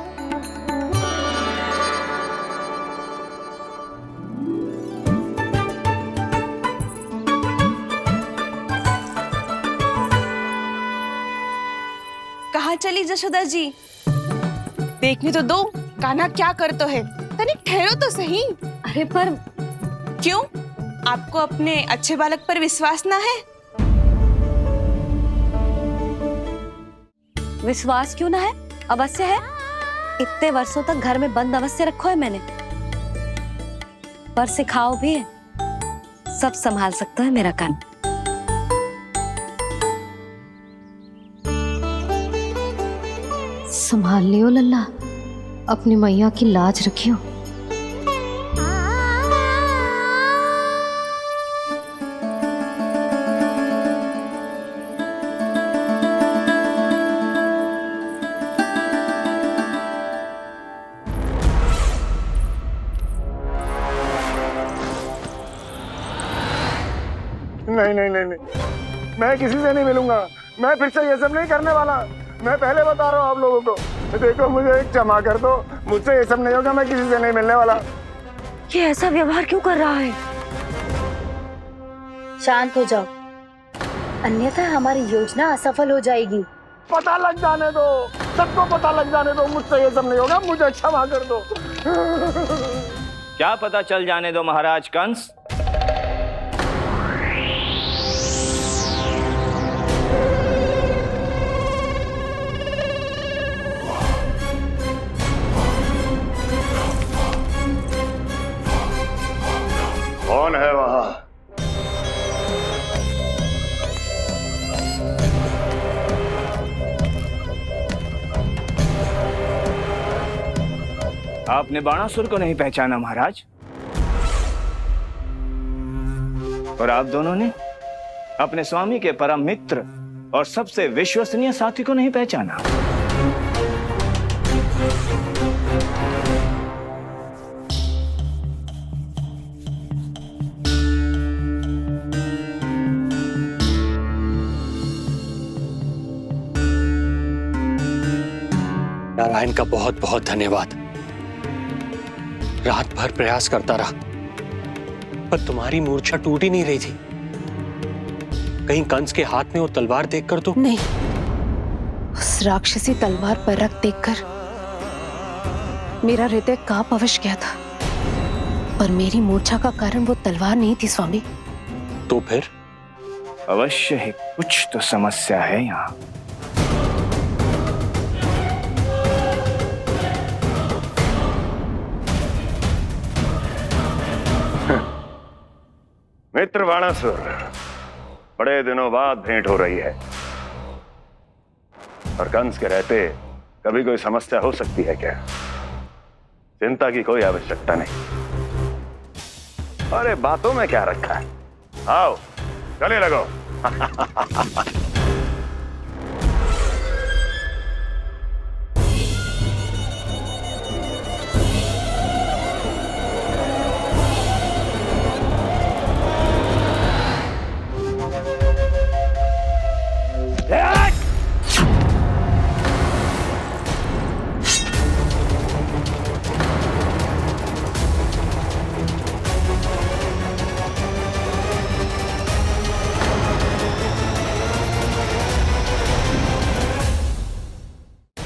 कहाँ चली जशोदा जी? देखने तो दो कान्हा क्या करते है। तनिक ठहरो तो सही। अरे पर क्यों? आपको अपने अच्छे बालक पर विश्वास ना है? विश्वास क्यों ना है? अवश्य है। इतने वर्षों तक घर में बंद अवश्य रखो है मैंने, पर सिखाओ भी है। सब संभाल सकता है मेरा कान। संभाल लियो लल्ला, अपनी मैया की लाज रखियो। नहीं नहीं नहीं नहीं, मैं किसी से नहीं मिलूंगा। मैं फिर से ये सब नहीं करने वाला। मैं पहले बता रहा हूँ आप लोगों को। देखो मुझे एक क्षमा कर दो, मुझसे ये सब नहीं होगा। मैं किसी से नहीं मिलने वाला। ये ऐसा व्यवहार क्यों कर रहा है? शांत हो जाओ, अन्यथा हमारी योजना असफल हो जाएगी। पता लग जाने दो, सबको पता लग जाने दो, मुझसे ये सब नहीं होगा। मुझे क्षमा कर दो। क्या पता चल जाने दो महाराज कंस? कौन है वहां? आपने बाणासुर को नहीं पहचाना महाराज, और आप दोनों ने अपने स्वामी के परम मित्र और सबसे विश्वसनीय साथी को नहीं पहचाना। नारायण का बहुत बहुत धन्यवाद। रात भर प्रयास करता रहा, पर तुम्हारी मूर्छा टूट ही नहीं रही थी। कहीं कंस के हाथ में वो तलवार देखकर तो नहीं, उस राक्षसी तलवार पर रख देखकर मेरा हृदय कांप अवश गया था, पर मेरी मूर्छा का कारण वो तलवार नहीं थी स्वामी। तो फिर? अवश्य ही कुछ तो समस्या है यहाँ। मित्र बाणासुर, बड़े दिनों बाद भेंट हो रही है, और कंस के रहते कभी कोई समस्या हो सकती है क्या? चिंता की कोई आवश्यकता नहीं। अरे बातों में क्या रखा है, आओ गले लगो।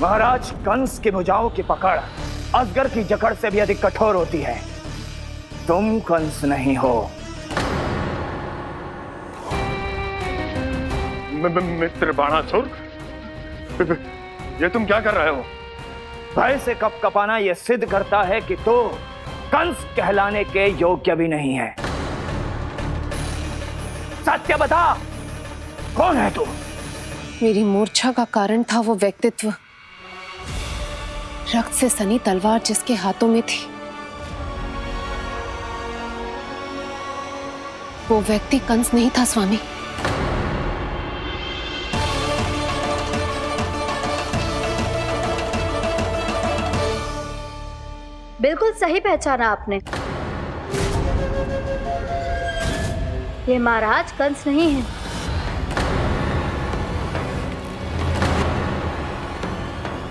महाराज कंस की भुजाओं की पकड़ अजगर की जकड़ से भी अधिक कठोर होती है। तुम कंस नहीं हो। मित्र बाणासुर, ये तुम क्या कर रहे हो? भय से कपकपाना यह सिद्ध करता है कि तो कंस कहलाने के योग्य भी नहीं है। सत्य बता, कौन है तू? मेरी मूर्छा का कारण था वो व्यक्तित्व, रक्त से सनी तलवार जिसके हाथों में थी। वो व्यक्ति कंस नहीं था स्वामी। बिल्कुल सही पहचाना आपने। ये महाराज कंस नहीं है।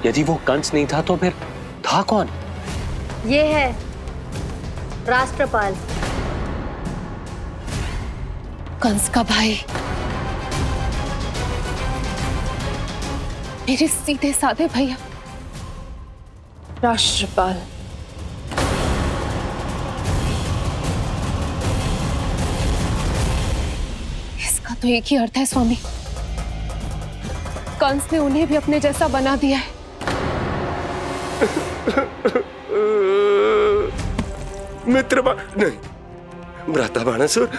यदि वो कंस नहीं था तो फिर था कौन? ये है राष्ट्रपाल, कंस का भाई, मेरे सीधे साधे भैया राष्ट्रपाल। इसका तो एक ही अर्थ है स्वामी, कंस ने उन्हें भी अपने जैसा बना दिया है। मित्र नहीं, भ्राता बाणासुर,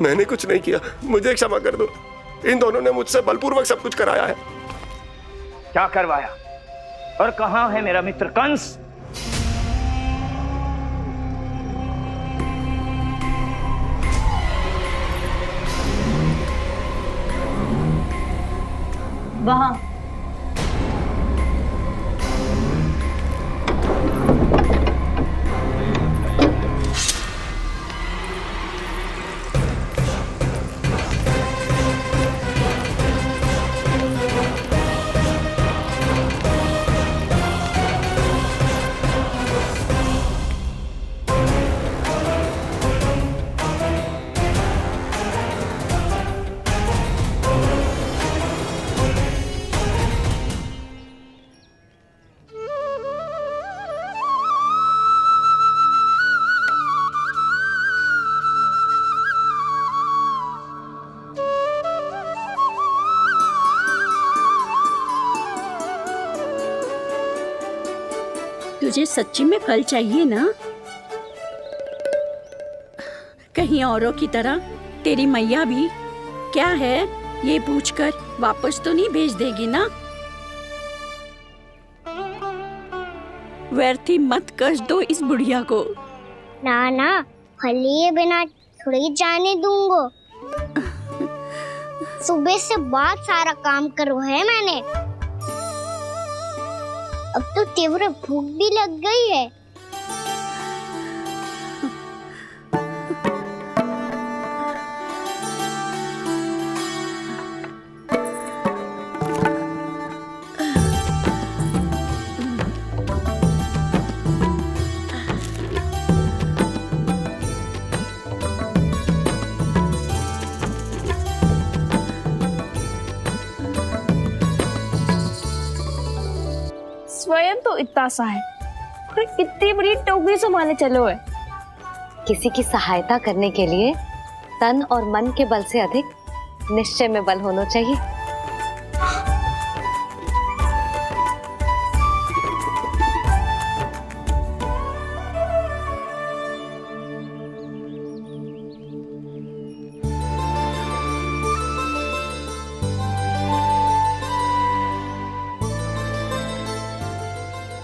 मैंने कुछ नहीं किया, मुझे क्षमा कर दो। इन दोनों ने मुझसे बलपूर्वक सब कुछ कराया है। क्या करवाया और कहां है मेरा मित्र कंस? वहां। तुझे सच्ची में फल चाहिए ना? कहीं औरों की तरह तेरी मैया भी क्या है ये पूछकर वापस तो नहीं भेज देगी ना? व्यर्थ ही मत कष्ट दो इस बुढ़िया को। ना ना, फल लिए बिना थोड़ी जाने दूंगा। सुबह से बहुत सारा काम करो है मैंने। अब तो तीव्र भूख भी लग गई है। स्वयं तो इतना सा है, फिर इतनी बड़ी टोकरी संभाले चलो है। किसी की सहायता करने के लिए तन और मन के बल से अधिक निश्चय में बल होना चाहिए।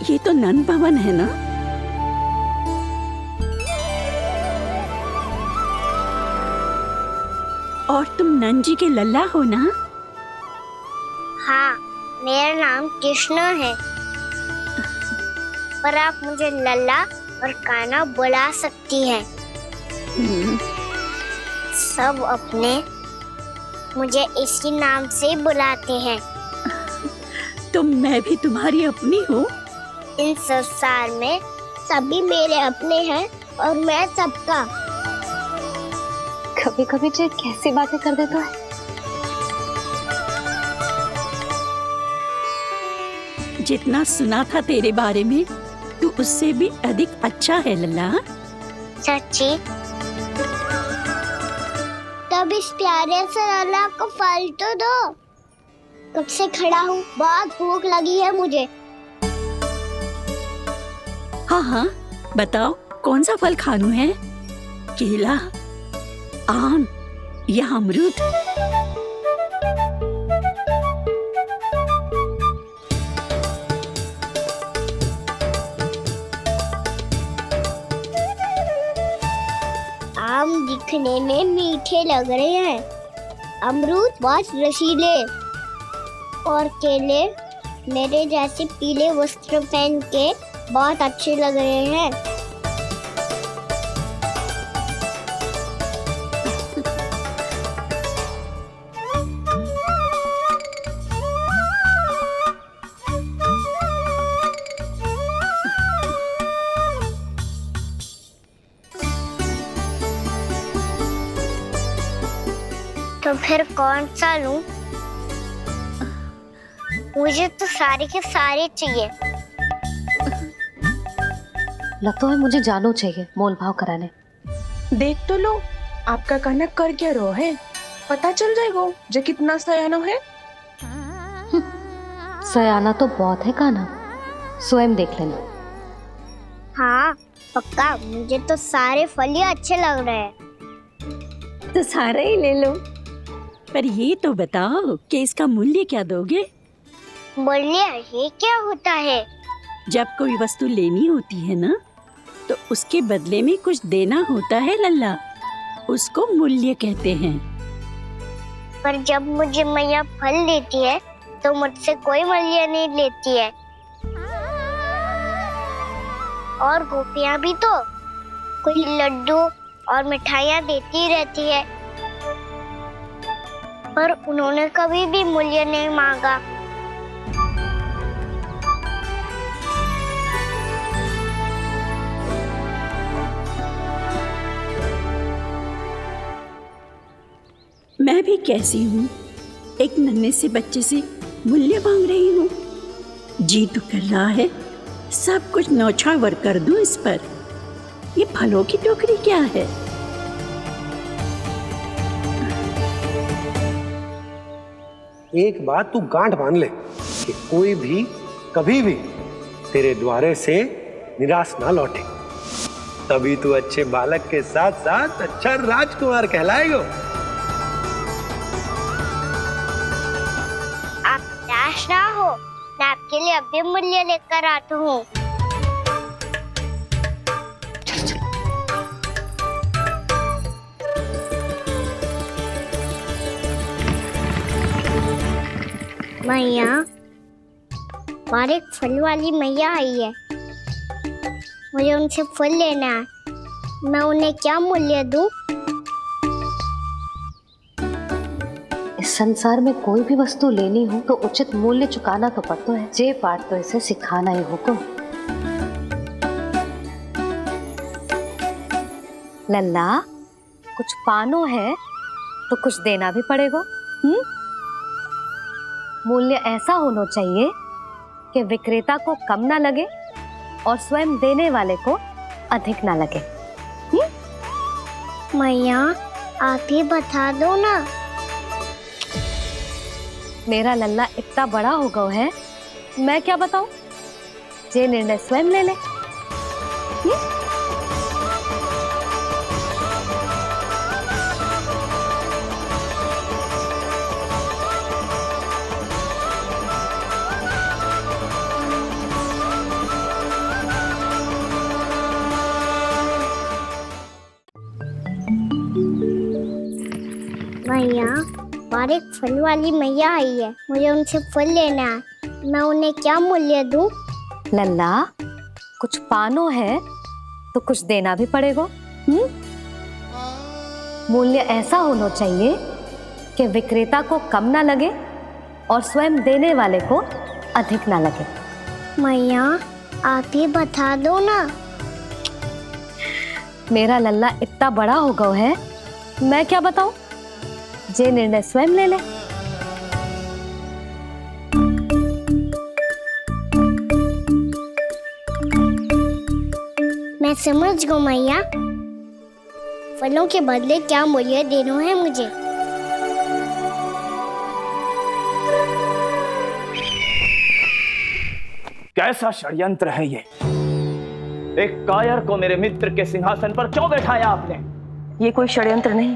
ये तो नन भवन है ना? और तुम नन जी के लल्ला हो ना? हाँ, मेरा नाम कृष्ण है, पर आप मुझे लल्ला और कान्हा बुला सकती हैं। सब अपने मुझे इसी नाम से बुलाते हैं। तो मैं भी तुम्हारी अपनी हूँ। इन संसार में सभी मेरे अपने हैं और मैं सबका। कभी कभी जो कैसी बातें कर देता है। जितना सुना था तेरे बारे में, तू उससे भी अधिक अच्छा है लल्ला। सच्ची? तब इस प्यारे से लल्ला को फल तो दो। कब से खड़ा हूँ, बहुत भूख लगी है मुझे। हाँ हाँ, बताओ कौन सा फल खानू है? केला, आम या अमरूद? आम दिखने में मीठे लग रहे हैं, अमरूद बहुत रसीले, और केले मेरे जैसे पीले वस्त्र पहन के बहुत अच्छे लग रहे हैं। तो फिर कौन सा लूं? मुझे तो सारे के सारे चाहिए। लगता है मुझे जानो चाहिए मोल भाव कराने। देख तो लो, आपका कहना कर क्या रो है, पता चल जाएगा जो कितना सयाना है। सयाना तो बहुत है कान्हा, स्वयं देख लेना। हाँ पक्का, मुझे तो सारे फल ही अच्छे लग रहे हैं। तो सारा ही ले लो। पर ये तो बताओ कि इसका मूल्य क्या दोगे? मूल्य ये क्या होता है? जब कोई वस्तु लेनी होती है ना, तो उसके बदले में कुछ देना होता है लल्ला, उसको मूल्य कहते हैं। पर जब मुझे मैया फल देती है तो मुझसे कोई मूल्य नहीं लेती है। और गोपियां भी तो कोई लड्डू और मिठाइयाँ देती रहती है, पर उन्होंने कभी भी मूल्य नहीं मांगा। मैं भी कैसी हूँ, एक नन्हे से बच्चे से मूल्य मांग रही हूँ। जी तो कर रहा है सब कुछ न्यौछावर कर दूं इस पर। ये फलों की टोकरी क्या है? एक बात तू गांठ बांध ले कि कोई भी कभी भी तेरे द्वारे से निराश ना लौटे, तभी तू अच्छे बालक के साथ साथ अच्छा राजकुमार कहलाएगा। आप निराश ना हो, मैं आपके लिए अभी मूल्य लेकर आता हूँ। मैया, और एक फल वाली मैया आई है, मुझे उनसे फल लेना है। मैं उन्हें क्या मूल्य दूं? इस संसार में कोई भी वस्तु लेनी हो तो उचित मूल्य चुकाना तो पड़ता है। जे पाठ तो इसे सिखाना ही हुक्म। लल्ला, कुछ पानो है तो कुछ देना भी पड़ेगा। मूल्य ऐसा होना चाहिए कि विक्रेता को कम ना लगे और स्वयं देने वाले को अधिक ना लगे। मैया, आप ही बता दो ना। मेरा लल्ला इतना बड़ा हो गया है, मैं क्या बताऊं? ये निर्णय स्वयं ले ले। मैया, और एक फल वाली मैया आई है, मुझे उनसे फल लेना है। मैं उन्हें क्या मूल्य दूं? लल्ला, कुछ पानो है तो कुछ देना भी पड़ेगा। मूल्य ऐसा होना चाहिए कि विक्रेता को कम ना लगे और स्वयं देने वाले को अधिक ना लगे। मैया, आप ही बता दो ना। मेरा लल्ला इतना बड़ा हो गया है, मैं क्या बताऊं? जे निर्णय स्वयं ले ले। मैं समझ गई मैया, फलों के बदले क्या मूल्य देना है मुझे। कैसा षड्यंत्र है ये? एक कायर को मेरे मित्र के सिंहासन पर क्यों बैठाया आपने? ये कोई षड्यंत्र नहीं,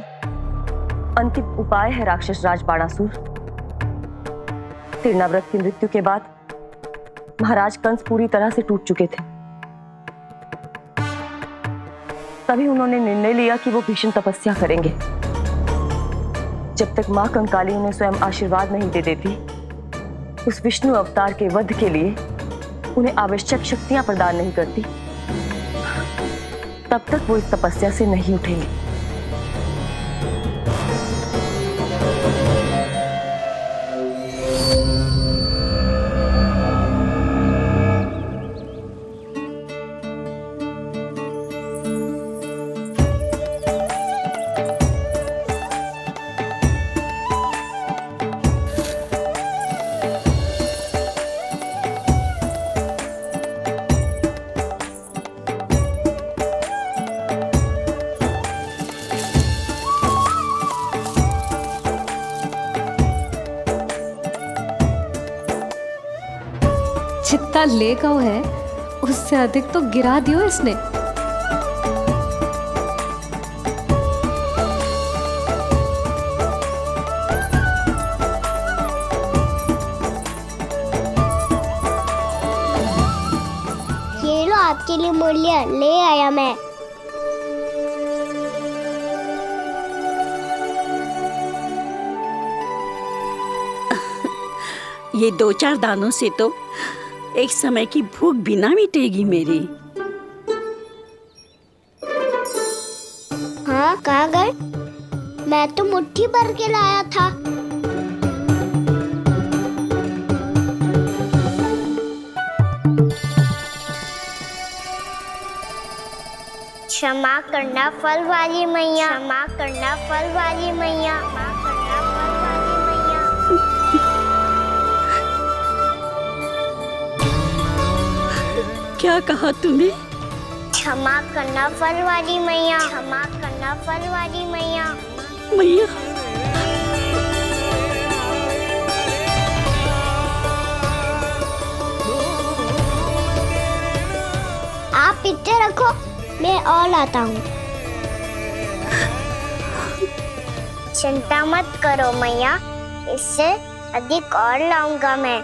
अंतिम उपाय है राक्षस राज बाणासुर। तीर्णाव्रत की मृत्यु के बाद महाराज कंस पूरी तरह से टूट चुके थे। तभी उन्होंने निर्णय लिया कि वो भीषण तपस्या करेंगे। जब तक मां कंकाली उन्हें स्वयं आशीर्वाद नहीं दे देती, उस विष्णु अवतार के वध के लिए उन्हें आवश्यक शक्तियां प्रदान नहीं करती, तब तक वो इस तपस्या से नहीं उठेंगे। जितना ले गओ है उससे अधिक तो गिरा दियो इसने। ये लो आपके लिए मूल्य ले आया मैं। ये 2-4 दानों से तो एक समय की भूख भी ना मिटेगी मेरी। हाँ, कहाँ गए? मैं तो मुट्ठी भर के लाया था। क्षमा करना फल वाली मैया, क्षमा करना फल वाली मैया, क्षमा करना फल वाली मैया। क्या कहा तूने? क्षमा करना फल वाली मैया, क्षमा करना फल वाली मैया। मैया, पीछे रखो, मैं और लाता हूँ। चिंता मत करो मैया, इससे अधिक और लाऊंगा मैं।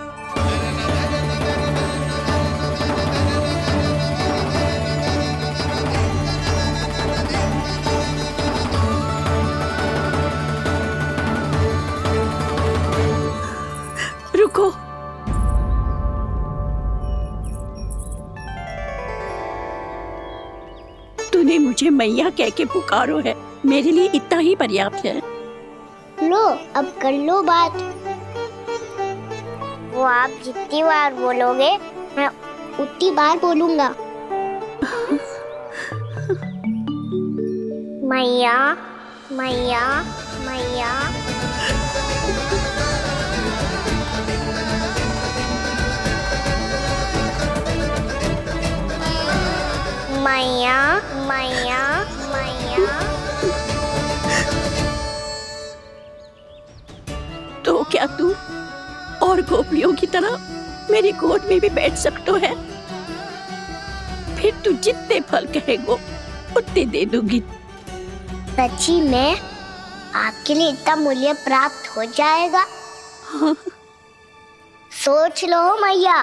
रुको, तूने मुझे मैया कह के पुकारो है, मेरे लिए इतना ही पर्याप्त है। लो अब कर लो बात। वो आप जितनी बार बोलोगे मैं उतनी बार बोलूंगा। मैया मैया मैया। मैया मैया मैया। तो क्या तू और गोपियों की तरह मेरी गोद में भी बैठ सकते है? फिर तू जितने फल कहेगो उतने दे दूंगी। सच्ची में आपके लिए इतना मूल्य प्राप्त हो जाएगा? हाँ। सोच लो मैया,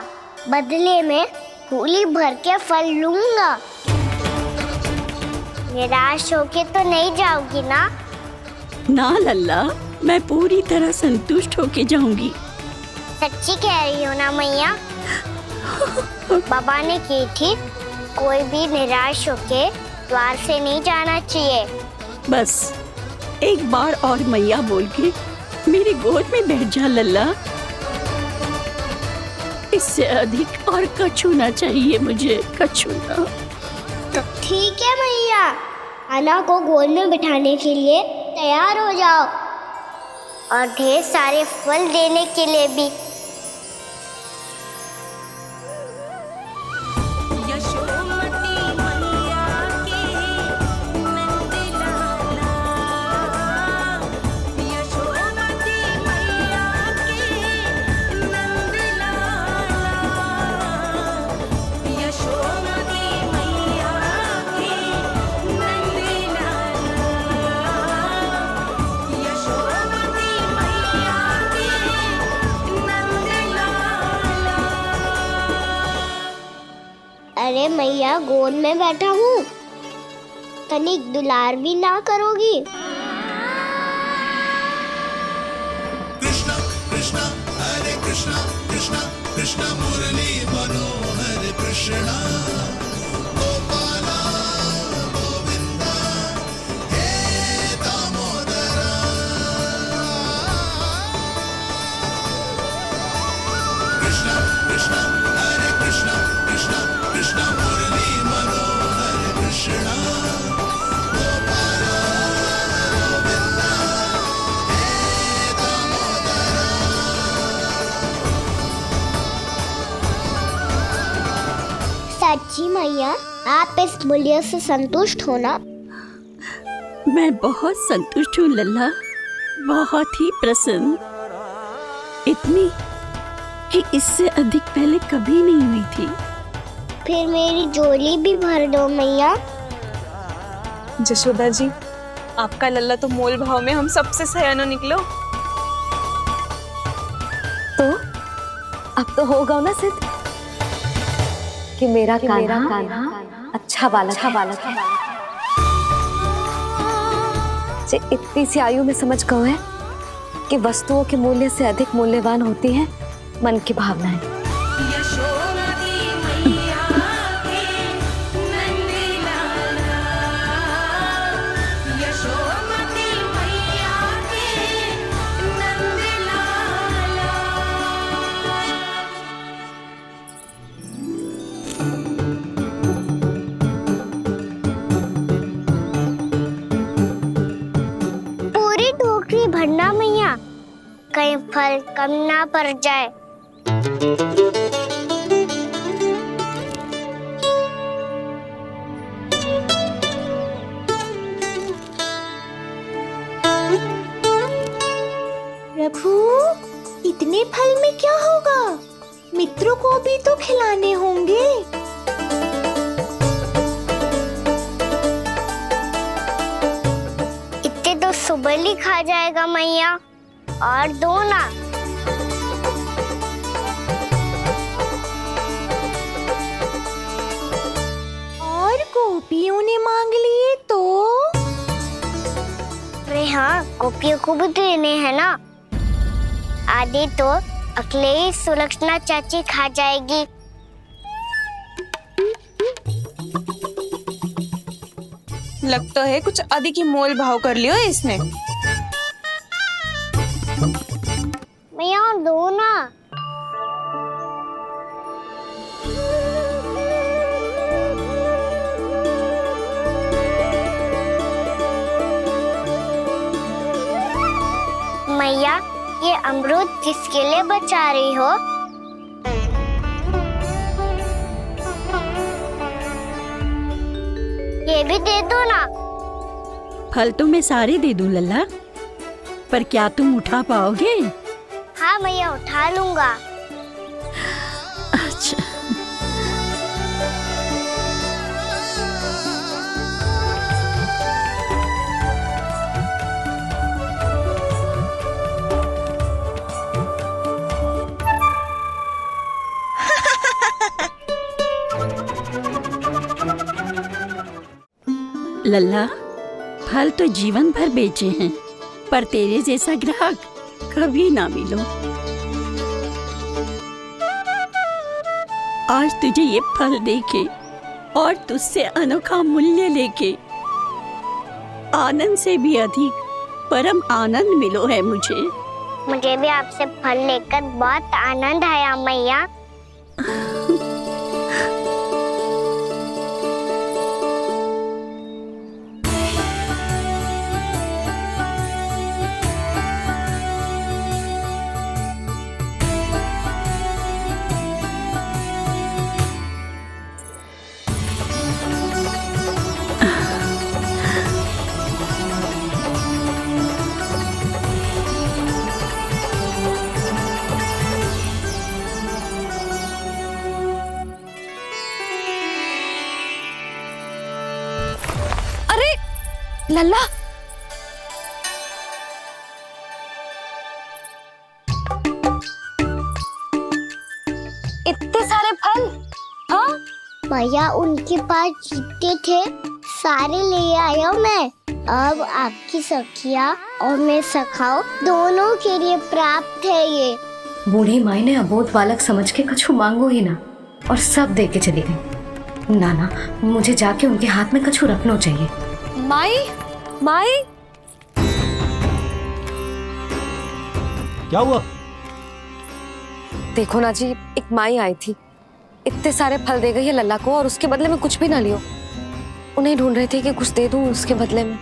बदले में फूली भर के फल लूंगा। निराश होके तो नहीं जाओगी ना? ना लल्ला, मैं पूरी तरह संतुष्ट होके जाऊंगी। सच्ची कह रही हो ना मैया? बाबा ने की थी, कोई भी निराश होके द्वार से नहीं जाना चाहिए। बस एक बार और मैया बोल के मेरी गोद में बैठ जा लल्ला। इससे अधिक और कछु ना चाहिए मुझे, कछु ना। तो ठीक है मैया, अन्ना को गोद में बिठाने के लिए तैयार हो जाओ और ढेर सारे फल देने के लिए भी। अरे मैया, गोद में बैठा हूँ, तनिक दुलार भी ना करोगी? कृष्णा कृष्णा हरे कृष्णा कृष्णा कृष्णा मुरली मनोहर कृष्णा गोपाला गोविंदा हे दामोदरा। कृष्णा कृष्णा हरे कृष्णा कृष्णा कृष्णा मुरली मनोहर कृष्णा गोपाला गोविंदा हे दामोदरा। सच्ची मैया, आप इस मूल्य से संतुष्ट हो ना? मैं बहुत संतुष्ट हूँ लल्ला, बहुत ही प्रसन्न। इतनी कि इससे अधिक पहले कभी नहीं हुई थी। फिर मेरी झोली भी भर दो मैया। जशोदा जी, आपका लल्ला तो मोल भाव में हम सबसे सयाना निकलो। तो अब तो होगा ना सिद्ध कि मेरा कान्हा अच्छा बालक है। जे इतनी सी आयु में समझ गए है कि वस्तुओं के मूल्य से अधिक मूल्यवान होती है मन की भावनाएं। पूरी टोकरी भरना मैया, कहीं फल कम ना पड़ जाए। प्रभु, इतने फल में क्या होगा? मित्रों को भी तो खिलाने होंगे। तो सुबह ही खा जाएगा मैया। और दो ना। और गोपियों ने मांग लिए तो? अरे हाँ, गोपियों को भी देने हैं ना। आधे तो अकेले सुलक्षणा चाची खा जाएगी। लगता है कुछ अधिक ही मोल भाव कर लियो इसने। मैया और दो ना। मैया, ये अमरूद किसके लिए बचा रही हो? ये भी दे दो ना। फल तो मैं सारे दे दूं लल्ला, पर क्या तुम उठा पाओगे? हाँ मैया, उठा लूंगा। अच्छा। लल्ला, फल तो जीवन भर बेचे हैं, पर तेरे जैसा ग्राहक कभी ना मिलो। आज तुझे ये फल देके और तुझसे अनोखा मूल्य लेके आनंद से भी अधिक परम आनंद मिलो है मुझे। मुझे भी आपसे फल लेकर बहुत आनंद आया मैया। लल्ला, इतने सारे फल? हाँ भैया, उनके पास जितने थे सारे ले आया मैं। अब आपकी सखिया और मैं सखाओ दोनों के लिए प्राप्त है ये। बूढ़ी माई ने अबोध बालक समझ के कछु मांगो ही ना, और सब दे के चली गई। नाना, मुझे जाके उनके हाथ में कछु रखना चाहिए। माई, माई, क्या हुआ? देखो ना जी, एक माई आई थी, इतने सारे फल दे गई है लल्ला को, और उसके बदले में कुछ भी ना लियो। उन्हें ढूंढ रहे थे कि कुछ दे दूं उसके बदले में।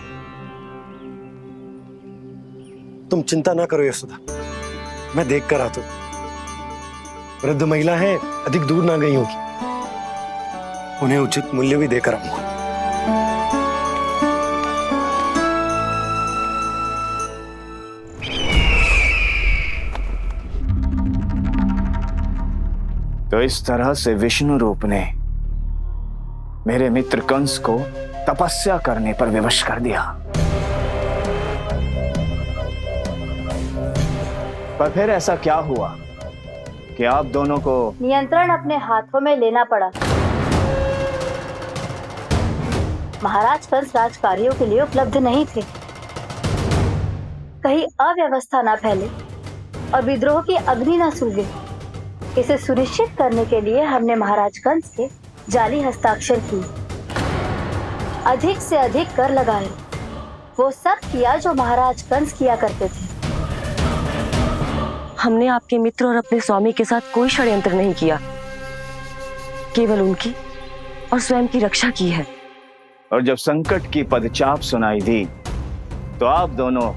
तुम चिंता ना करो यशोदा, मैं देख कर आता हूं। वृद्ध महिला है, अधिक दूर ना गई होगी, उन्हें उचित मूल्य भी देकर आऊंगा। तो इस तरह से विष्णु रूप ने मेरे मित्र कंस को तपस्या करने पर विवश कर दिया। पर फिर ऐसा क्या हुआ कि आप दोनों को नियंत्रण अपने हाथों में लेना पड़ा? महाराज कंस राजकार्यों के लिए उपलब्ध नहीं थे। कहीं अव्यवस्था न फैले और विद्रोह की अग्नि न सूझे, इसे सुनिश्चित करने के लिए हमने महाराज कंस के जाली हस्ताक्षर किए, अधिक से अधिक कर लगाए। वो सब किया जो महाराज कंस किया करते थे। हमने आपके मित्र और अपने स्वामी के साथ कोई षड्यंत्र नहीं किया, केवल उनकी और स्वयं की रक्षा की है। और जब संकट की पदचाप सुनाई दी तो आप दोनों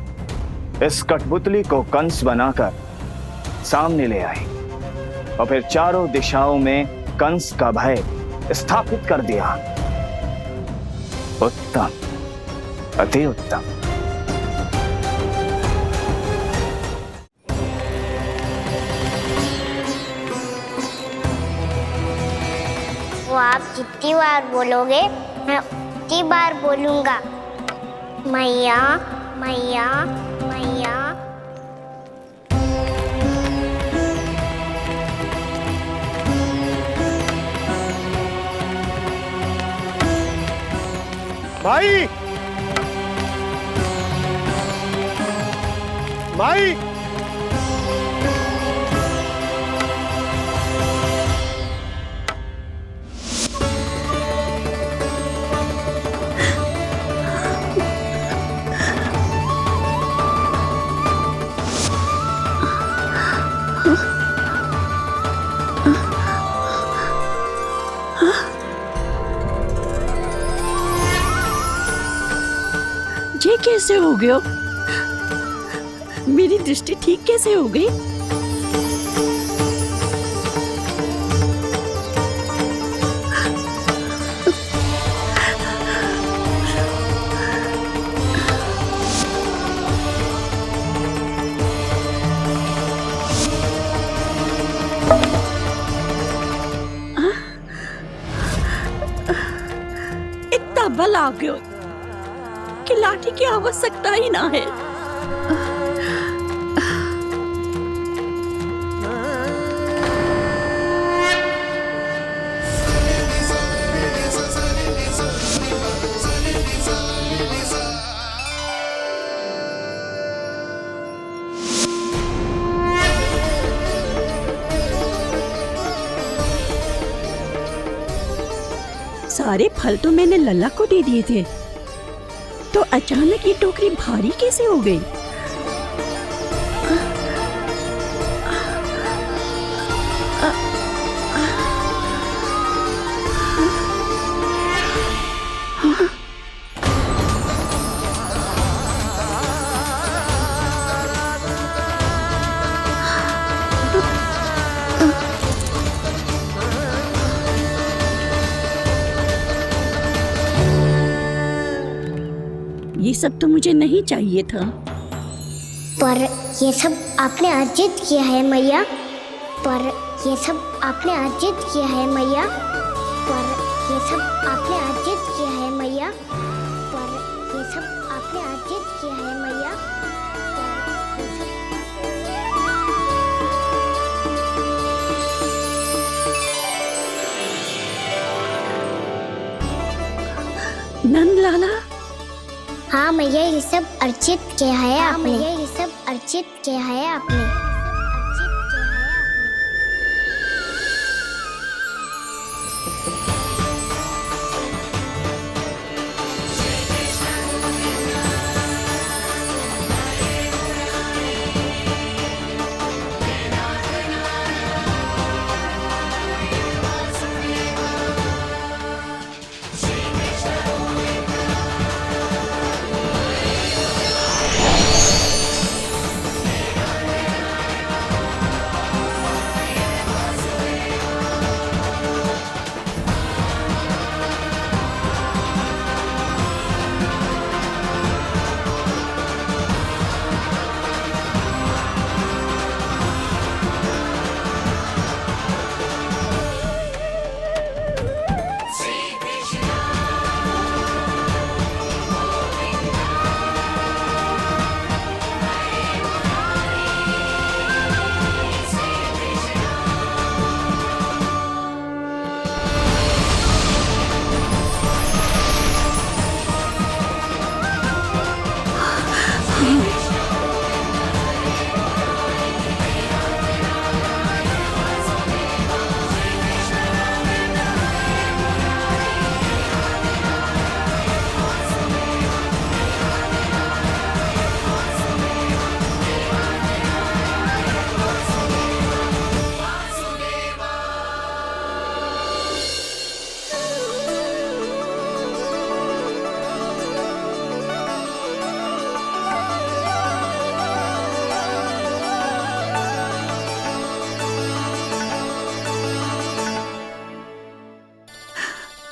इस कठपुतली को कंस बनाकर सामने ले आए और फिर चारों दिशाओं में कंस का भय स्थापित कर दिया। उत्तम, अति उत्तम। वो आप जितनी बार बोलोगे मैं उतनी बार बोलूंगा। मैया, मैया मैया भाई भाई ये कैसे हो गया? मेरी दृष्टि ठीक कैसे हो गई? इतना बल आ गया कि लाठी की आवश्यकता ही ना है। सारे फल तो मैंने लल्ला को दे दिए थे, तो अचानक ये टोकरी भारी कैसे हो गई? ये सब तो मुझे नहीं चाहिए था। पर ये सब आपने अर्जित किया है मैया। पर ये सब आपने अर्जित किया है मैया। पर ये सब आपने अर्जित किया है मैया। पर ये सब आपने अर्जित किया है मैया। नंद लाला, हाँ मैया, ये सब अर्जित किया है आपने। ये सब अर्जित किया है आपने।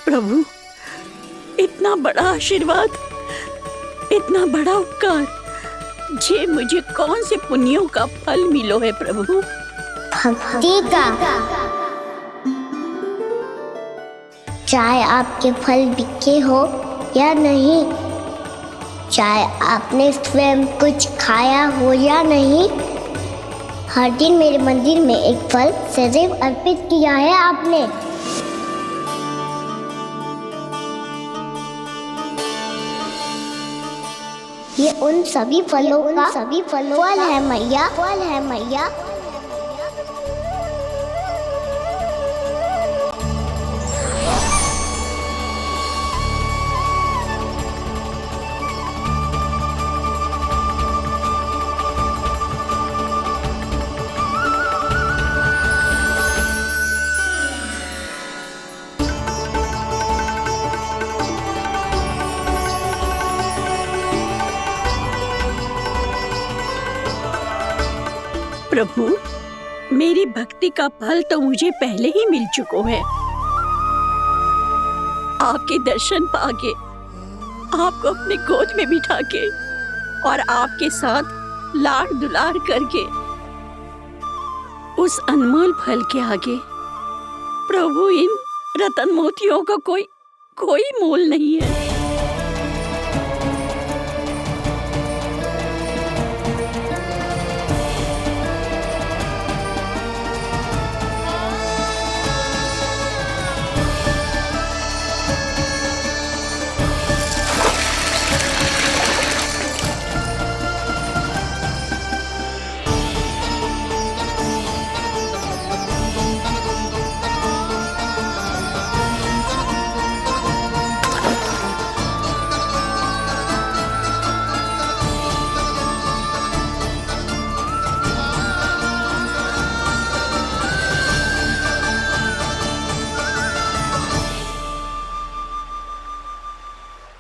प्रभु, इतना बड़ा आशीर्वाद, इतना बड़ा उपकार, जे मुझे कौन से पुण्यों का फल मिलो है प्रभु? भक्ति का। चाहे आपके फल बिके हो या नहीं, चाहे आपने स्वयं कुछ खाया हो या नहीं, हर दिन मेरे मंदिर में एक फल सदैव अर्पित किया है आपने। ये उन सभी फलों का फल है मैया, फल है मैया। प्रभु, मेरी भक्ति का फल तो मुझे पहले ही मिल चुका है। आपके दर्शन पाके, आपको अपने गोद में बिठा के और आपके साथ लाड दुलार करके, उस अनमोल फल के आगे प्रभु इन रतन मोतियों का कोई मोल नहीं है।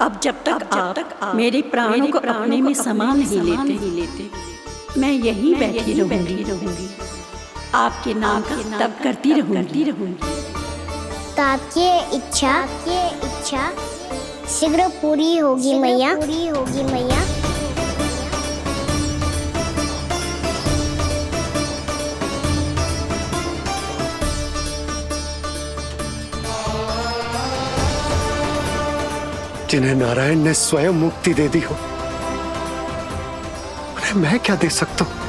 अब जब तक आप मेरे प्राणों को अपने में समा नहीं लेते, मैं यहीं बैठी रहूंगी, आपके नाम का तप करती रहूंगी। तो आपकी इच्छा शीघ्र पूरी होगी मैया। जिन्हें नारायण ने स्वयं मुक्ति दे दी हो, उन्हें मैं क्या दे सकता हूं?